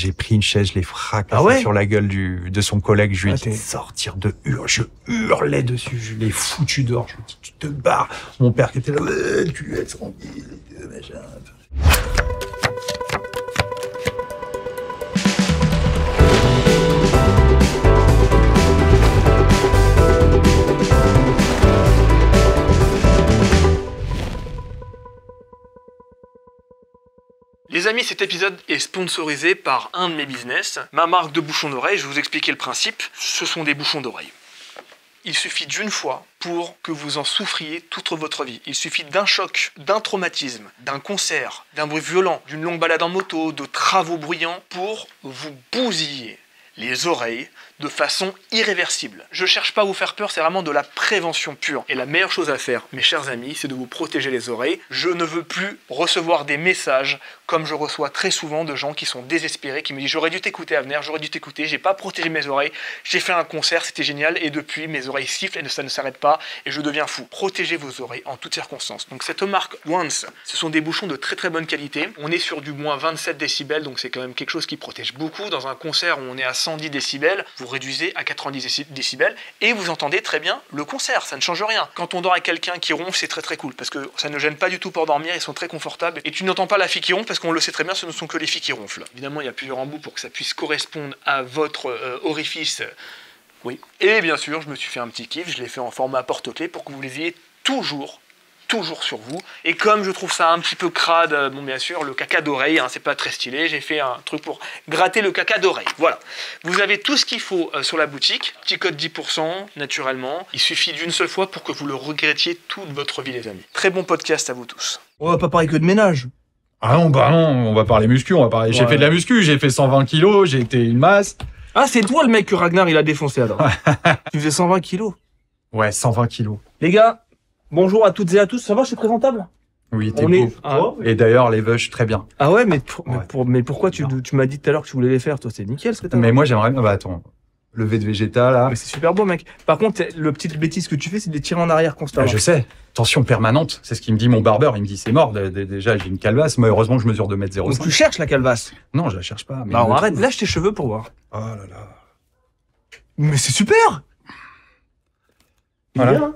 j'ai pris une chaise, je l'ai fracassé sur la gueule de son collègue. Je lui ai dit de sortir de hurler. Je hurlais dessus, je l'ai foutu dehors. Je lui ai dit, tu te barres. Mon père qui était là, tu es tranquille, machin. Les amis, cet épisode est sponsorisé par un de mes business, ma marque de bouchons d'oreilles. Je vais vous expliquer le principe. Ce sont des bouchons d'oreilles. Il suffit d'une fois pour que vous en souffriez toute votre vie. Il suffit d'un choc, d'un traumatisme, d'un concert, d'un bruit violent, d'une longue balade en moto, de travaux bruyants pour vous bousiller les oreilles de façon irréversible. Je cherche pas à vous faire peur, c'est vraiment de la prévention pure. Et la meilleure chose à faire, mes chers amis, c'est de vous protéger les oreilles. Je ne veux plus recevoir des messages comme je reçois très souvent de gens qui sont désespérés, qui me disent « J'aurais dû t'écouter Avner, j'aurais dû t'écouter, j'ai pas protégé mes oreilles, j'ai fait un concert, c'était génial, et depuis mes oreilles sifflent et ça ne s'arrête pas, et je deviens fou. » Protégez vos oreilles en toutes circonstances. Donc cette marque Once, ce sont des bouchons de très très bonne qualité. On est sur du moins 27 décibels, donc c'est quand même quelque chose qui protège beaucoup. Dans un concert où on est à 110 décibels, vous réduisez à 90 décibels et vous entendez très bien le concert, ça ne change rien. Quand on dort avec quelqu'un qui ronfle, c'est très très cool parce que ça ne gêne pas du tout pour dormir, ils sont très confortables et tu n'entends pas la fille qui ronfle parce qu'on le sait très bien, ce ne sont que les filles qui ronflent. Évidemment, il y a plusieurs embouts pour que ça puisse correspondre à votre orifice. Oui. Et bien sûr, je me suis fait un petit kiff, je l'ai fait en format porte-clés pour que vous les ayez toujours sur vous. Et comme je trouve ça un petit peu crade, bon bien sûr, le caca d'oreille, hein, c'est pas très stylé, j'ai fait un truc pour gratter le caca d'oreille. Voilà. Vous avez tout ce qu'il faut sur la boutique. Petit code 10%, naturellement. Il suffit d'une seule fois pour que vous le regrettiez toute votre vie, les amis. Très bon podcast à vous tous. On va pas parler que de ménage. Ah non, bah non, on va parler muscu, on va parler... Ouais. J'ai fait de la muscu, j'ai fait 120 kilos, j'ai été une masse. Ah, c'est toi le mec que Ragnar, il a défoncé alors. Tu faisais 120 kilos. Ouais, 120 kilos. Les gars, bonjour à toutes et à tous, ça va, je suis présentable? Oui, t'es beau. Et d'ailleurs, les veuches, très bien. Ah ouais, mais pourquoi tu m'as dit tout à l'heure que tu voulais les faire, toi, c'est nickel ce que t'as. Mais moi, j'aimerais bien, bah attends, lever de végétal, là. Mais c'est super beau, mec. Par contre, le petite bêtise que tu fais, c'est de les tirer en arrière constamment. Bah, je sais. Tension permanente, c'est ce qu'il me dit mon barbeur, il me dit c'est mort, déjà j'ai une calvasse, mais heureusement que je mesure 2,05 m. Donc tu cherches la calvasse? Non, je la cherche pas. Mais bah arrête, lâche tes cheveux pour voir. Oh là là. Mais c'est super! Voilà. Bien, hein?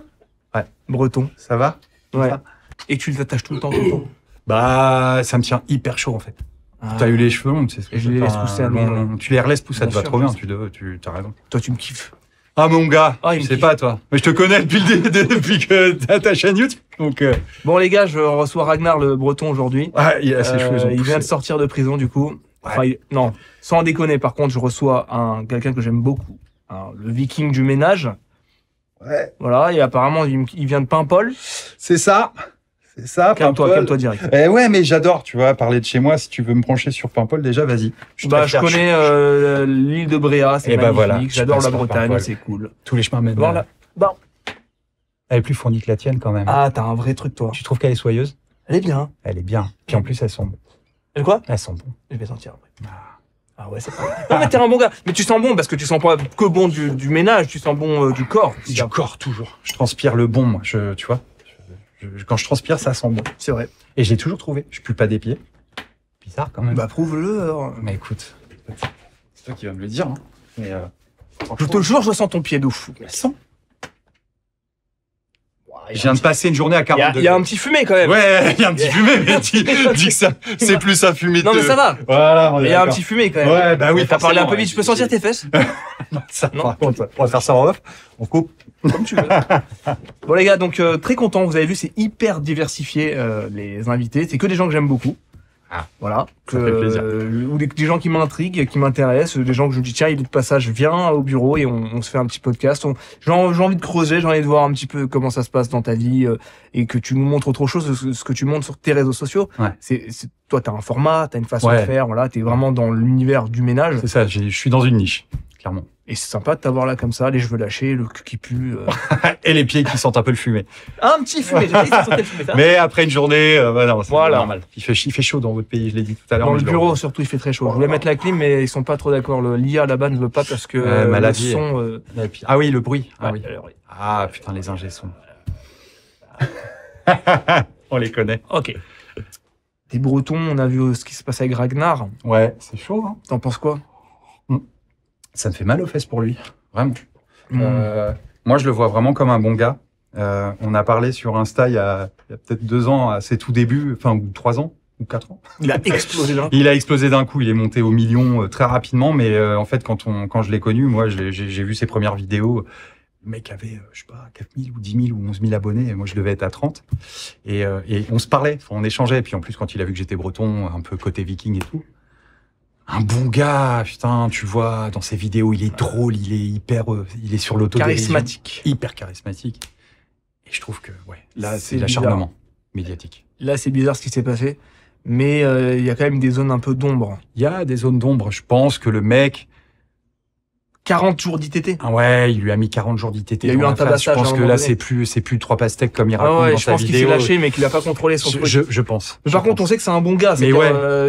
Ouais. Breton. Ça va? Ouais. Ça. Et tu les attaches tout le temps, Bah, ça me tient hyper chaud en fait. Ah. T'as eu les cheveux longs, tu sais ce que je les laisse pousser à long. Tu les relaisses pousser, ça te va trop bien, t'as raison. Toi, tu me kiffes. Ah mon gars, je sais pas toi. Mais je te connais depuis que t'as ta chaîne YouTube. Donc Bon les gars, je reçois Ragnar le Breton aujourd'hui. Ah, il a ses cheveux. Il vient de sortir de prison du coup. Ouais. Enfin, non, sans déconner. Par contre, je reçois quelqu'un que j'aime beaucoup, le Viking du ménage. Ouais. Voilà, et apparemment il vient de Paimpol. C'est ça. C'est ça. Calme-toi direct. Ouais, mais j'adore, tu vois, parler de chez moi. Si tu veux me brancher sur Paimpol, déjà, vas-y. Je connais l'île de Bréa, c'est magnifique. Bah voilà, j'adore la Bretagne, c'est cool. Tous les chemins mènent. Voilà. Bon. Elle est plus fournie que la tienne quand même. Ah, t'as un vrai truc toi. Tu trouves qu'elle est soyeuse? Elle est bien. Elle est bien. Puis en plus, elles sont bonnes. Elle quoi? Elles sont bonnes. Je vais sentir après. Ah ouais, c'est pas... Non mais t'es un bon gars. Mais tu sens bon parce que tu sens pas que bon du ménage, tu sens bon du corps. Du corps toujours. Je transpire le bon, moi. Tu vois. Quand je transpire, ça sent bon. C'est vrai. Et je l'ai toujours trouvé. Je pue pas des pieds. Bizarre quand même. Bah prouve-le alors. Mais écoute, c'est toi qui vas me le dire. Hein. Mais je te jure, je sens ton pied de fou. Mais sens. Je viens de passer une journée à 40 degrés. Il y a un petit fumé quand même. Ouais, il y a un petit fumé, mais dis que ça, c'est plus un fumé de... Non mais ça va. Voilà, il y a un petit fumé quand même. Ouais, bah oui. T'as parlé un peu vite, je peux sentir tes fesses? Ça, par contre, on va faire ça en off. On coupe. Comme tu veux. Bon les gars, donc très content, vous avez vu, c'est hyper diversifié les invités. C'est que des gens que j'aime beaucoup. Ah, voilà, ça fait plaisir. Ou des gens qui m'intriguent, qui m'intéressent, des gens que je me dis tiens, il est de passage, viens au bureau et on se fait un petit podcast. J'ai envie de creuser, j'ai envie de voir un petit peu comment ça se passe dans ta vie et que tu nous montres autre chose que ce que tu montres sur tes réseaux sociaux. Ouais. Toi, t'as un format, t'as une façon de faire, voilà, t'es vraiment dans l'univers du ménage. C'est ça, je suis dans une niche, clairement. Et c'est sympa de t'avoir là comme ça, les cheveux lâchés, le cul qui pue. Et les pieds qui sentent un peu le fumé. Un petit fumé, j'ai dit ça sentait le fumé. Mais après une journée, non, c'est voilà. normal. Il fait chaud dans votre pays, je l'ai dit tout à l'heure. Dans le bureau, surtout, il fait très chaud. Je voulais mettre la clim, mais ils sont pas trop d'accord. L'IA là-bas ne veut pas parce que le son... Ah oui, le bruit. Ah oui. Alors, Ah putain, les ingé sons. On les connaît. Ok. T'es breton, on a vu ce qui se passe avec Ragnar. Ouais, c'est chaud, hein. T'en penses quoi? Ça me fait mal aux fesses pour lui, vraiment. Moi, je le vois vraiment comme un bon gars. On a parlé sur Insta il y a peut-être 2 ans, à ses tout débuts, enfin, ou 3 ans, ou 4 ans. Il a explosé d'un coup. Il a explosé d'un coup, il est monté au million très rapidement, mais en fait, quand je l'ai connu, moi, j'ai vu ses premières vidéos. Le mec avait, je sais pas, 4 000 ou 10 000 ou 11 000 abonnés, et moi, je devais être à 30. Et on se parlait, on échangeait. Et puis en plus, quand il a vu que j'étais breton, un peu côté viking et tout, un bon gars, putain, tu vois, dans ses vidéos, il est drôle, il est hyper, il est sur l'autodérision. Charismatique. Hyper charismatique. Et je trouve que, ouais, là, c'est bizarre. l'acharnement médiatique. Là, c'est bizarre ce qui s'est passé. Mais il y a quand même des zones un peu d'ombre. Il y a des zones d'ombre. Je pense que le mec, 40 jours d'ITT. ah ouais, il lui a mis 40 jours d'ITT. Il y a eu un tabassage. Je pense que là, c'est plus 3 pastèques comme il raconte dans sa je pense qu'il s'est vidéo. lâché, mais qu'il a pas contrôlé son truc. Je pense. Mais par contre, on sait que c'est un bon gars. Mais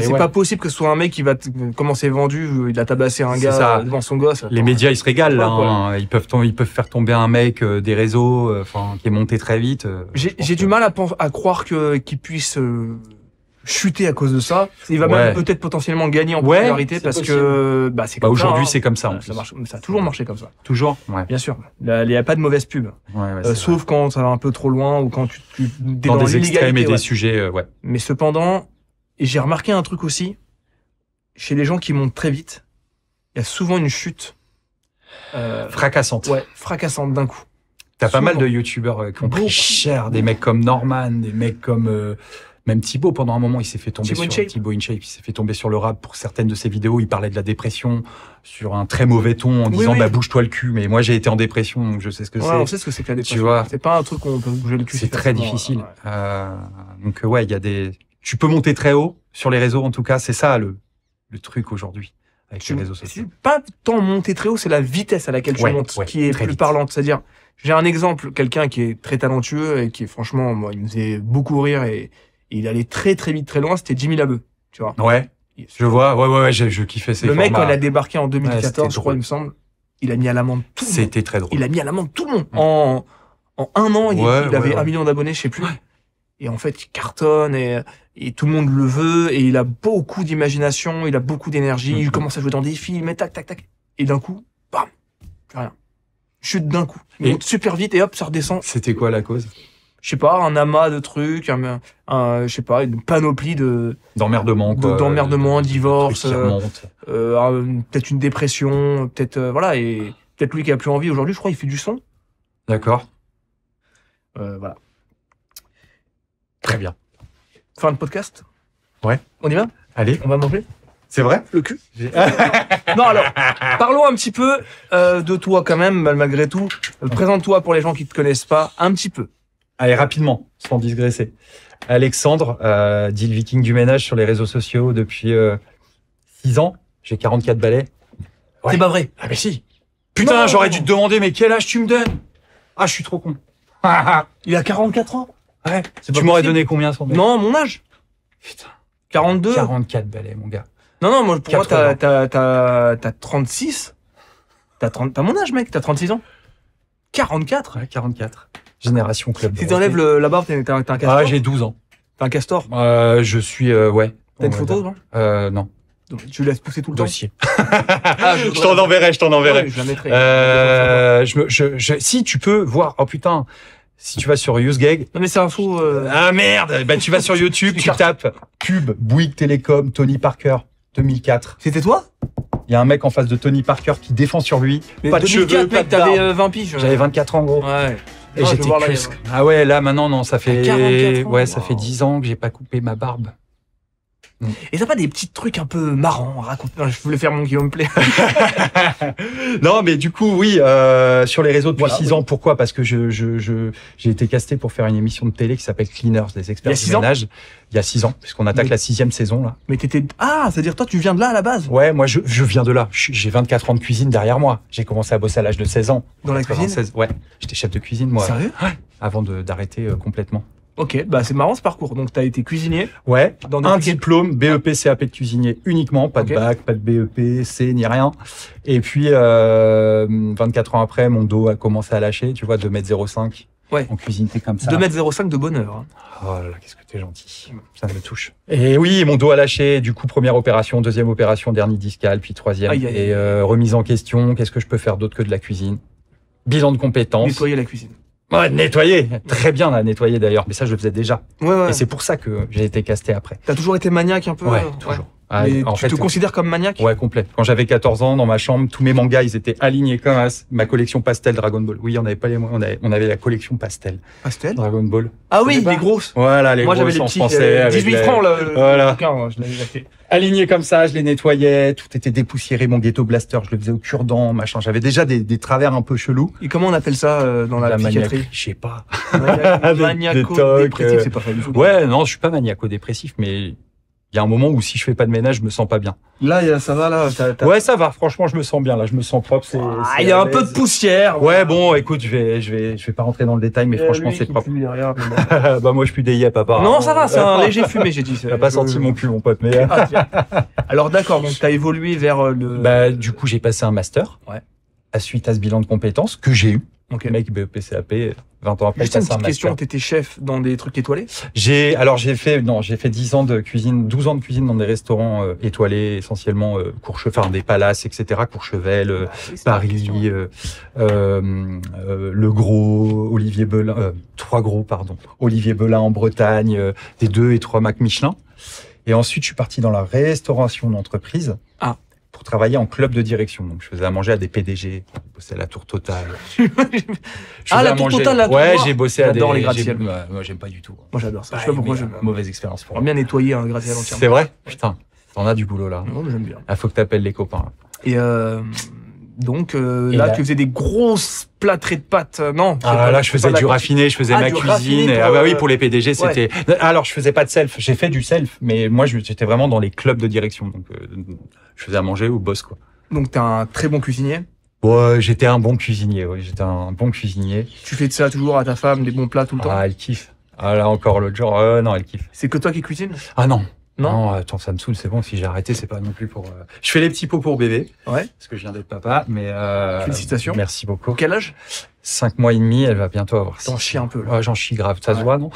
C'est pas possible que ce soit un mec qui va, comment c'est vendu, il a tabassé un C'est gars ça. devant son gosse. Les médias, ils se régalent, là. Ouais, Hein. Ils peuvent faire tomber un mec des réseaux, qui est monté très vite. J'ai du mal à croire qu'il puisse chuter à cause de ça. Il va même peut-être potentiellement gagner en popularité parce que c'est comme ça. Aujourd'hui, hein. c'est comme ça. Ça a toujours marché comme ça. Toujours. Ouais. Bien sûr. Il n'y a pas de mauvaise pub. Sauf quand ça va un peu trop loin ou quand tu dans des extrêmes et des sujets, ouais. Mais cependant, et j'ai remarqué un truc aussi, chez les gens qui montent très vite, il y a souvent une chute fracassante. Ouais, fracassante d'un coup. T'as pas mal de youtubeurs qui ont pris cher, des mecs comme Norman, des mecs comme même Thibaut. Pendant un moment, il s'est fait tomber Thibaut InShape, il s'est fait tomber sur le rap pour certaines de ses vidéos. Il parlait de la dépression sur un très mauvais ton en disant bouge-toi le cul. Mais moi, j'ai été en dépression, donc je sais ce que c'est. On sait ce que c'est que la dépression. Tu vois, c'est pas un truc où on peut bouger le cul. C'est très difficile. Donc ouais, il y a tu peux monter très haut sur les réseaux. En tout cas, c'est ça le truc aujourd'hui avec les réseaux sociaux. C'est pas tant monter très haut, c'est la vitesse à laquelle tu montes qui est plus parlante. C'est-à-dire, j'ai un exemple, quelqu'un qui est très talentueux et qui est franchement, moi, il me faisait beaucoup rire et il allait très très vite, très loin, c'était Jimmy Labeu, tu vois. Ouais, je vois, ouais, je kiffais ses formats. Le mec, quand il a débarqué en 2014, je crois, il me semble, il a mis à l'amende tout le monde. C'était très drôle. Il a mis à l'amende tout le monde. En 1 an, il avait 1 million d'abonnés, je sais plus. Et en fait, il cartonne et tout le monde le veut et il a beaucoup d'imagination, il a beaucoup d'énergie, il commence à jouer dans des films et tac, tac, tac. Et d'un coup, bam, plus rien. Chute d'un coup. Il monte super vite et hop, ça redescend. C'était quoi la cause? Je sais pas, un amas de trucs, je sais pas, une panoplie d'emmerdement, quoi. D'emmerdement, divorce, peut-être une dépression, peut-être, voilà, et peut-être lui qui a plus envie aujourd'hui, je crois, il fait du son. D'accord. Voilà. Très bien. Fin de podcast? Ouais. On y va? Allez. On va manger? C'est vrai? Le cul? Non, alors, parlons un petit peu de toi quand même, malgré tout. Présente-toi pour les gens qui te connaissent pas, un petit peu. Allez, rapidement, sans digresser. Alexandre, dit le viking du ménage sur les réseaux sociaux depuis 6 ans. J'ai 44 balais. Ouais. C'est pas vrai. Ah mais si. Putain, j'aurais dû te demander, mais quel âge tu me donnes? Ah, je suis trop con. Il a 44 ans. Ouais. Tu m'aurais donné combien sans Non, mon âge. Putain. 42. 44 balais, mon gars. Non, moi, pour moi, t'as 36. T'as mon âge, mec. T'as 36 ans. 44. Ouais, 44. Génération Club. Si t'enlèves la barbe, t'as un castor. Ah, j'ai 12 ans. T'as un castor. Je suis, ouais. T'as une photo, non? Non. Donc, tu laisses pousser tout le dossier. Je t'en enverrai. Ouais, je la mettrai. Si tu peux voir, oh putain, si tu vas sur UseGag. Non mais c'est un faux. Ah merde, bah tu vas sur YouTube, tu tapes pub Bouygues Télécom, Tony Parker, 2004. C'était toi? Il y a un mec en face de Tony Parker qui défend sur lui. Mais pas de 2004, cheveux, pas mec, de barbe. t'avais 20 piges. J'avais 24 ans, gros. Ouais. Et j'étais plus. Ah ouais, là maintenant non, ça fait 44 ans, ça fait 10 ans que j'ai pas coupé ma barbe. Et t'as pas des petits trucs un peu marrants à raconter? Je voulais faire mon Guillaume Play. Non, mais du coup, oui, sur les réseaux depuis 6 ans. Pourquoi? Parce que j'ai été casté pour faire une émission de télé qui s'appelle Cleaners, des experts du ménage. Il y a 6 ans, puisqu'on attaque la 6e saison, là. Mais c'est-à-dire toi, tu viens de là, à la base? Ouais, moi, je viens de là. J'ai 24 ans de cuisine derrière moi. J'ai commencé à bosser à l'âge de 16 ans. Dans la cuisine? Ouais. J'étais chef de cuisine, moi. Sérieux? Ouais. Avant d'arrêter complètement. Ok, bah c'est marrant ce parcours. Donc t'as été cuisinier. Ouais. Un diplôme, BEP, CAP de cuisinier uniquement, pas de bac, pas de BEP, C, ni rien. Et puis 24 ans après, mon dos a commencé à lâcher, tu vois, 2,05 m. En cuisine, t'es comme ça. 2,05 m de bonheur. Hein. Oh là là, qu'est-ce que t'es gentil. Ça me touche. Et oui, mon dos a lâché. Du coup, première opération, deuxième opération, dernier discal, puis troisième. Et remise en question. Qu'est-ce que je peux faire d'autre que de la cuisine? Bilan de compétences. Nettoyer la cuisine. Ouais, nettoyer. Très bien à nettoyer d'ailleurs. Mais ça, je le faisais déjà. Ouais. Et c'est pour ça que j'ai été casté après. T'as toujours été maniaque un peu? Ouais, toujours. Ah, tu te considères comme maniaque? Ouais, complet. Quand j'avais 14 ans, dans ma chambre, tous mes mangas, ils étaient alignés comme as. Ma collection pastel Dragon Ball. Oui, on n'avait pas les moyens. On avait la collection pastel. Pastel? Dragon Ball. Ah oui, les grosses. Voilà, les grosses. Moi, j'avais les petits, français. 18 francs, voilà. Je l'avais acheté. Aligné comme ça, je les nettoyais. Tout était dépoussiéré. Mon ghetto blaster, je le faisais au cure-dent, machin. J'avais déjà des travers un peu chelous. Et comment on appelle ça dans la psychiatrie? Je sais pas. Maniaco-dépressif, c'est pas ça du tout. Ouais, non, je suis pas maniaco-dépressif, mais il y a un moment où si je fais pas de ménage, je me sens pas bien. Là, ça va, là. Ouais, ça va. Franchement, je me sens bien. Là, je me sens propre. Il y a un peu de poussière. Ouais, bon, écoute, je vais pas rentrer dans le détail, mais franchement, c'est propre. Bah, moi, je pue des yeux, papa. Non, ça va, c'est un léger fumé, j'ai dit. T'as pas senti mon cul, mon pote, mais. Alors, d'accord, donc t'as évolué vers le. Bah, du coup, j'ai passé un master. Ouais. Suite à ce bilan de compétences que j'ai eu. Ok. Mec, BEP, CAP, 20 ans après, juste une petite question, t'étais chef dans des trucs étoilés? J'ai fait 10 ans de cuisine, 12 ans de cuisine dans des restaurants étoilés, essentiellement Courchevel, des palaces, etc. Courchevel, Paris, Le Gros, Olivier Belin, Trois Gros, pardon, Olivier Belin en Bretagne, des 2 et 3 Mac Michelin. Et ensuite, je suis parti dans la restauration d'entreprise. Pour travailler en club de direction. Donc, je faisais à manger à des PDG. J'ai bossé à la Tour Totale. La Tour Totale, la Tour. Ouais, j'ai bossé à des... J'adore les gratte-ciel. Moi, j'aime pas du tout. Moi, j'adore ça. Je sais pas pourquoi j'aime. Mauvaise expérience pour moi. Bien nettoyer un gratte-ciel entièrement. C'est vrai? Putain. T'en as du boulot, là. Non, mais j'aime bien. Faut que t'appelles les copains. Et donc, là, tu faisais des grosses plâtrées de pâtes. Non. Là, je faisais du raffiné, je faisais ma cuisine. Ah bah oui, pour les PDG, c'était... Alors, je faisais pas de self. J'ai fait du self, mais moi, j'étais vraiment dans les clubs de direction. Donc, je faisais à manger au boss, quoi. Donc, t'es un très bon cuisinier? Ouais, j'étais un bon cuisinier, oui. J'étais un bon cuisinier. Tu fais de ça toujours à ta femme, des bons plats tout le temps? Ah, elle kiffe. Ah, là, encore l'autre jour. Non, elle kiffe. C'est que toi qui cuisines? Ah non. Non? Non, attends, ça me saoule, c'est bon. Si j'ai arrêté, c'est pas non plus pour... Je fais les petits pots pour bébé. Ouais. Parce que je viens d'être papa, mais... Félicitations. Merci beaucoup. Quel âge? 5 mois et demi, elle va bientôt avoir. T'en chies un peu, là. Ouais, j'en chie grave. Ça se voit, non?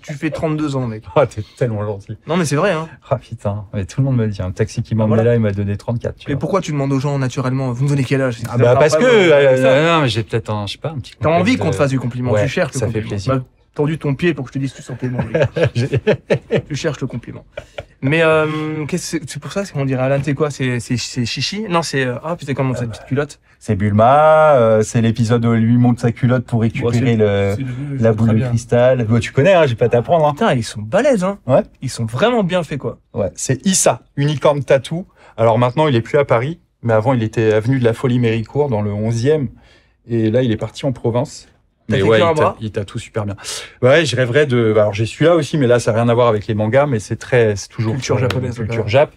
Tu fais 32 ans, mec. Ah, t'es tellement gentil. Non, mais c'est vrai, hein. Ah, putain. Mais tout le monde me le dit. Un taxi qui m'a emmené là, il m'a donné 34. Mais pourquoi tu demandes aux gens naturellement, vous me donnez quel âge? Parce que, non, mais j'ai peut-être je sais pas, un petit T'as envie qu'on te fasse du compliment. Ouais, tu cherches le ça compliment. fait plaisir. Tendu ton pied pour que je te dise que tu sentais bon. Tu cherches le compliment. Mais c'est pour ça qu'on dirait Alain, t'es quoi? C'est chichi? Non, c'est putain, comment cette petite culotte? C'est Bulma. C'est l'épisode où il lui monte sa culotte pour récupérer la boule de cristal. Tu connais, hein, j'ai pas t'apprendre. Hein. Putain, ils sont balèzes, hein. Ouais. Ils sont vraiment bien faits, quoi. Ouais. C'est Issa, Unicorn Tattoo. Alors maintenant, il est plus à Paris, mais avant, il était avenue de la Folie Méricourt dans le 11e. Et là, il est parti en province. Mais ouais, il tatoue super bien. Ouais, je rêverais de... Alors, j'ai celui-là aussi, mais là, ça n'a rien à voir avec les mangas, mais c'est toujours... Culture japonaise. Culture jap.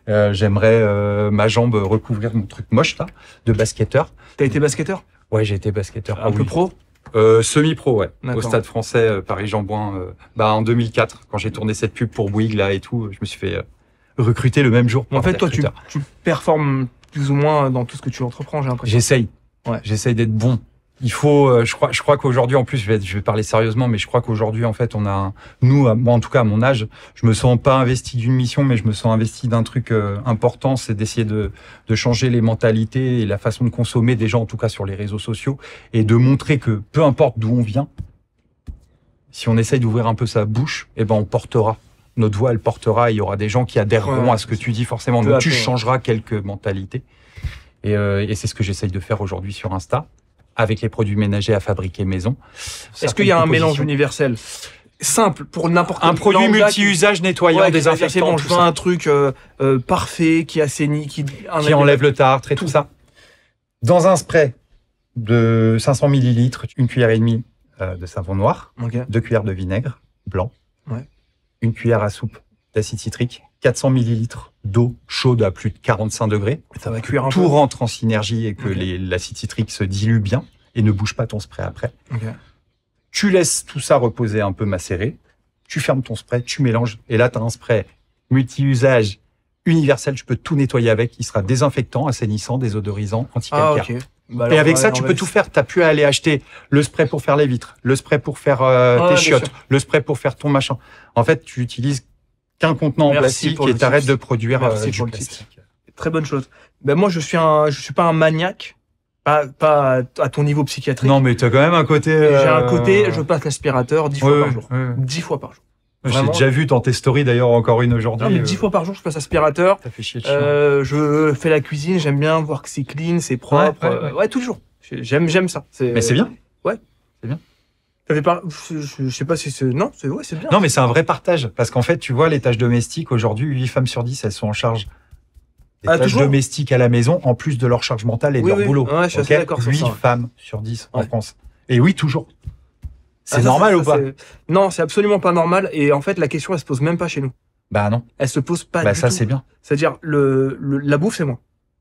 J'aimerais ma jambe recouvrir mon truc moche, là, de basketteur. T'as été basketteur? Ouais, j'ai été basketteur. Un peu pro? Semi-pro, ouais. Au Stade Français, Paris-Jean-Bouin. En 2004, quand j'ai tourné cette pub pour Bouygues, là, et tout, je me suis fait recruter le même jour. En fait, toi, tu performes plus ou moins dans tout ce que tu entreprends, j'ai l'impression. J'essaye. Ouais. J'essaye d'être bon. Il faut, je crois qu'aujourd'hui, en plus, je vais parler sérieusement, mais je crois qu'aujourd'hui, en fait, moi, en tout cas, à mon âge, je me sens pas investi d'une mission, mais je me sens investi d'un truc important, c'est d'essayer de changer les mentalités et la façon de consommer des gens, en tout cas sur les réseaux sociaux, et de montrer que peu importe d'où on vient, si on essaye d'ouvrir un peu sa bouche, on portera. Notre voix, elle portera, il y aura des gens qui adhéreront à ce que tu dis forcément. Donc, tu changeras quelques mentalités. Et c'est ce que j'essaye de faire aujourd'hui sur Insta, avec les produits ménagers à fabriquer maison. Est-ce qu'il y a un mélange universel simple pour n'importe quel produit multi-usage nettoyant, désinfectant, je veux un truc parfait qui assainit, qui enlève le tartre et tout ça. Dans un spray de 500 ml, 1 cuillère et demie de savon noir, 2 cuillères de vinaigre blanc, 1 cuillère à soupe d'acide citrique, 400 ml d'eau chaude à plus de 45 degrés. Ça va cuire un peu. Tout rentre en synergie et que l'acide citrique se dilue bien et ne bouge pas ton spray après. Tu laisses tout ça reposer un peu macérer. Tu fermes ton spray, tu mélanges. Et là, tu as un spray multi-usage universel. Tu peux tout nettoyer avec. Il sera désinfectant, assainissant, désodorisant, anti-calcaire. Bah, et avec ça, tu peux tout faire. T'as pu aller acheter le spray pour faire les vitres, le spray pour faire tes chiottes, le spray pour faire ton machin. En fait, tu utilises qu'un contenant en plastique et t'arrêtes de produire du plastique. Très bonne chose. Ben moi, je suis pas un maniaque, pas à ton niveau psychiatrique. Non, mais t'as quand même un côté. J'ai un côté, je passe l'aspirateur 10 fois par jour. 10 fois par jour. J'ai déjà vu dans tes stories d'ailleurs encore une aujourd'hui. Non, mais 10 fois par jour, je passe aspirateur. Ça fait chier de je fais la cuisine, j'aime bien voir que c'est clean, c'est propre. Ouais, tous les jours. J'aime ça. Mais c'est bien. Ouais. C'est bien. Je sais pas si c'est... Non, c'est bien. Non, mais c'est un vrai partage. Parce qu'en fait, tu vois, les tâches domestiques, aujourd'hui, 8 femmes sur 10, elles sont en charge des tâches domestiques à la maison, en plus de leur charge mentale et de leur boulot. Ouais, je suis assez d'accord sur ça. 8 femmes sur 10 en France. Et oui, toujours. C'est normal ou pas? Non, c'est absolument pas normal. Et en fait, la question, elle se pose même pas chez nous. Bah non. Elle se pose pas du tout. Ça, c'est bien. C'est-à-dire, la bouffe, c'est moi.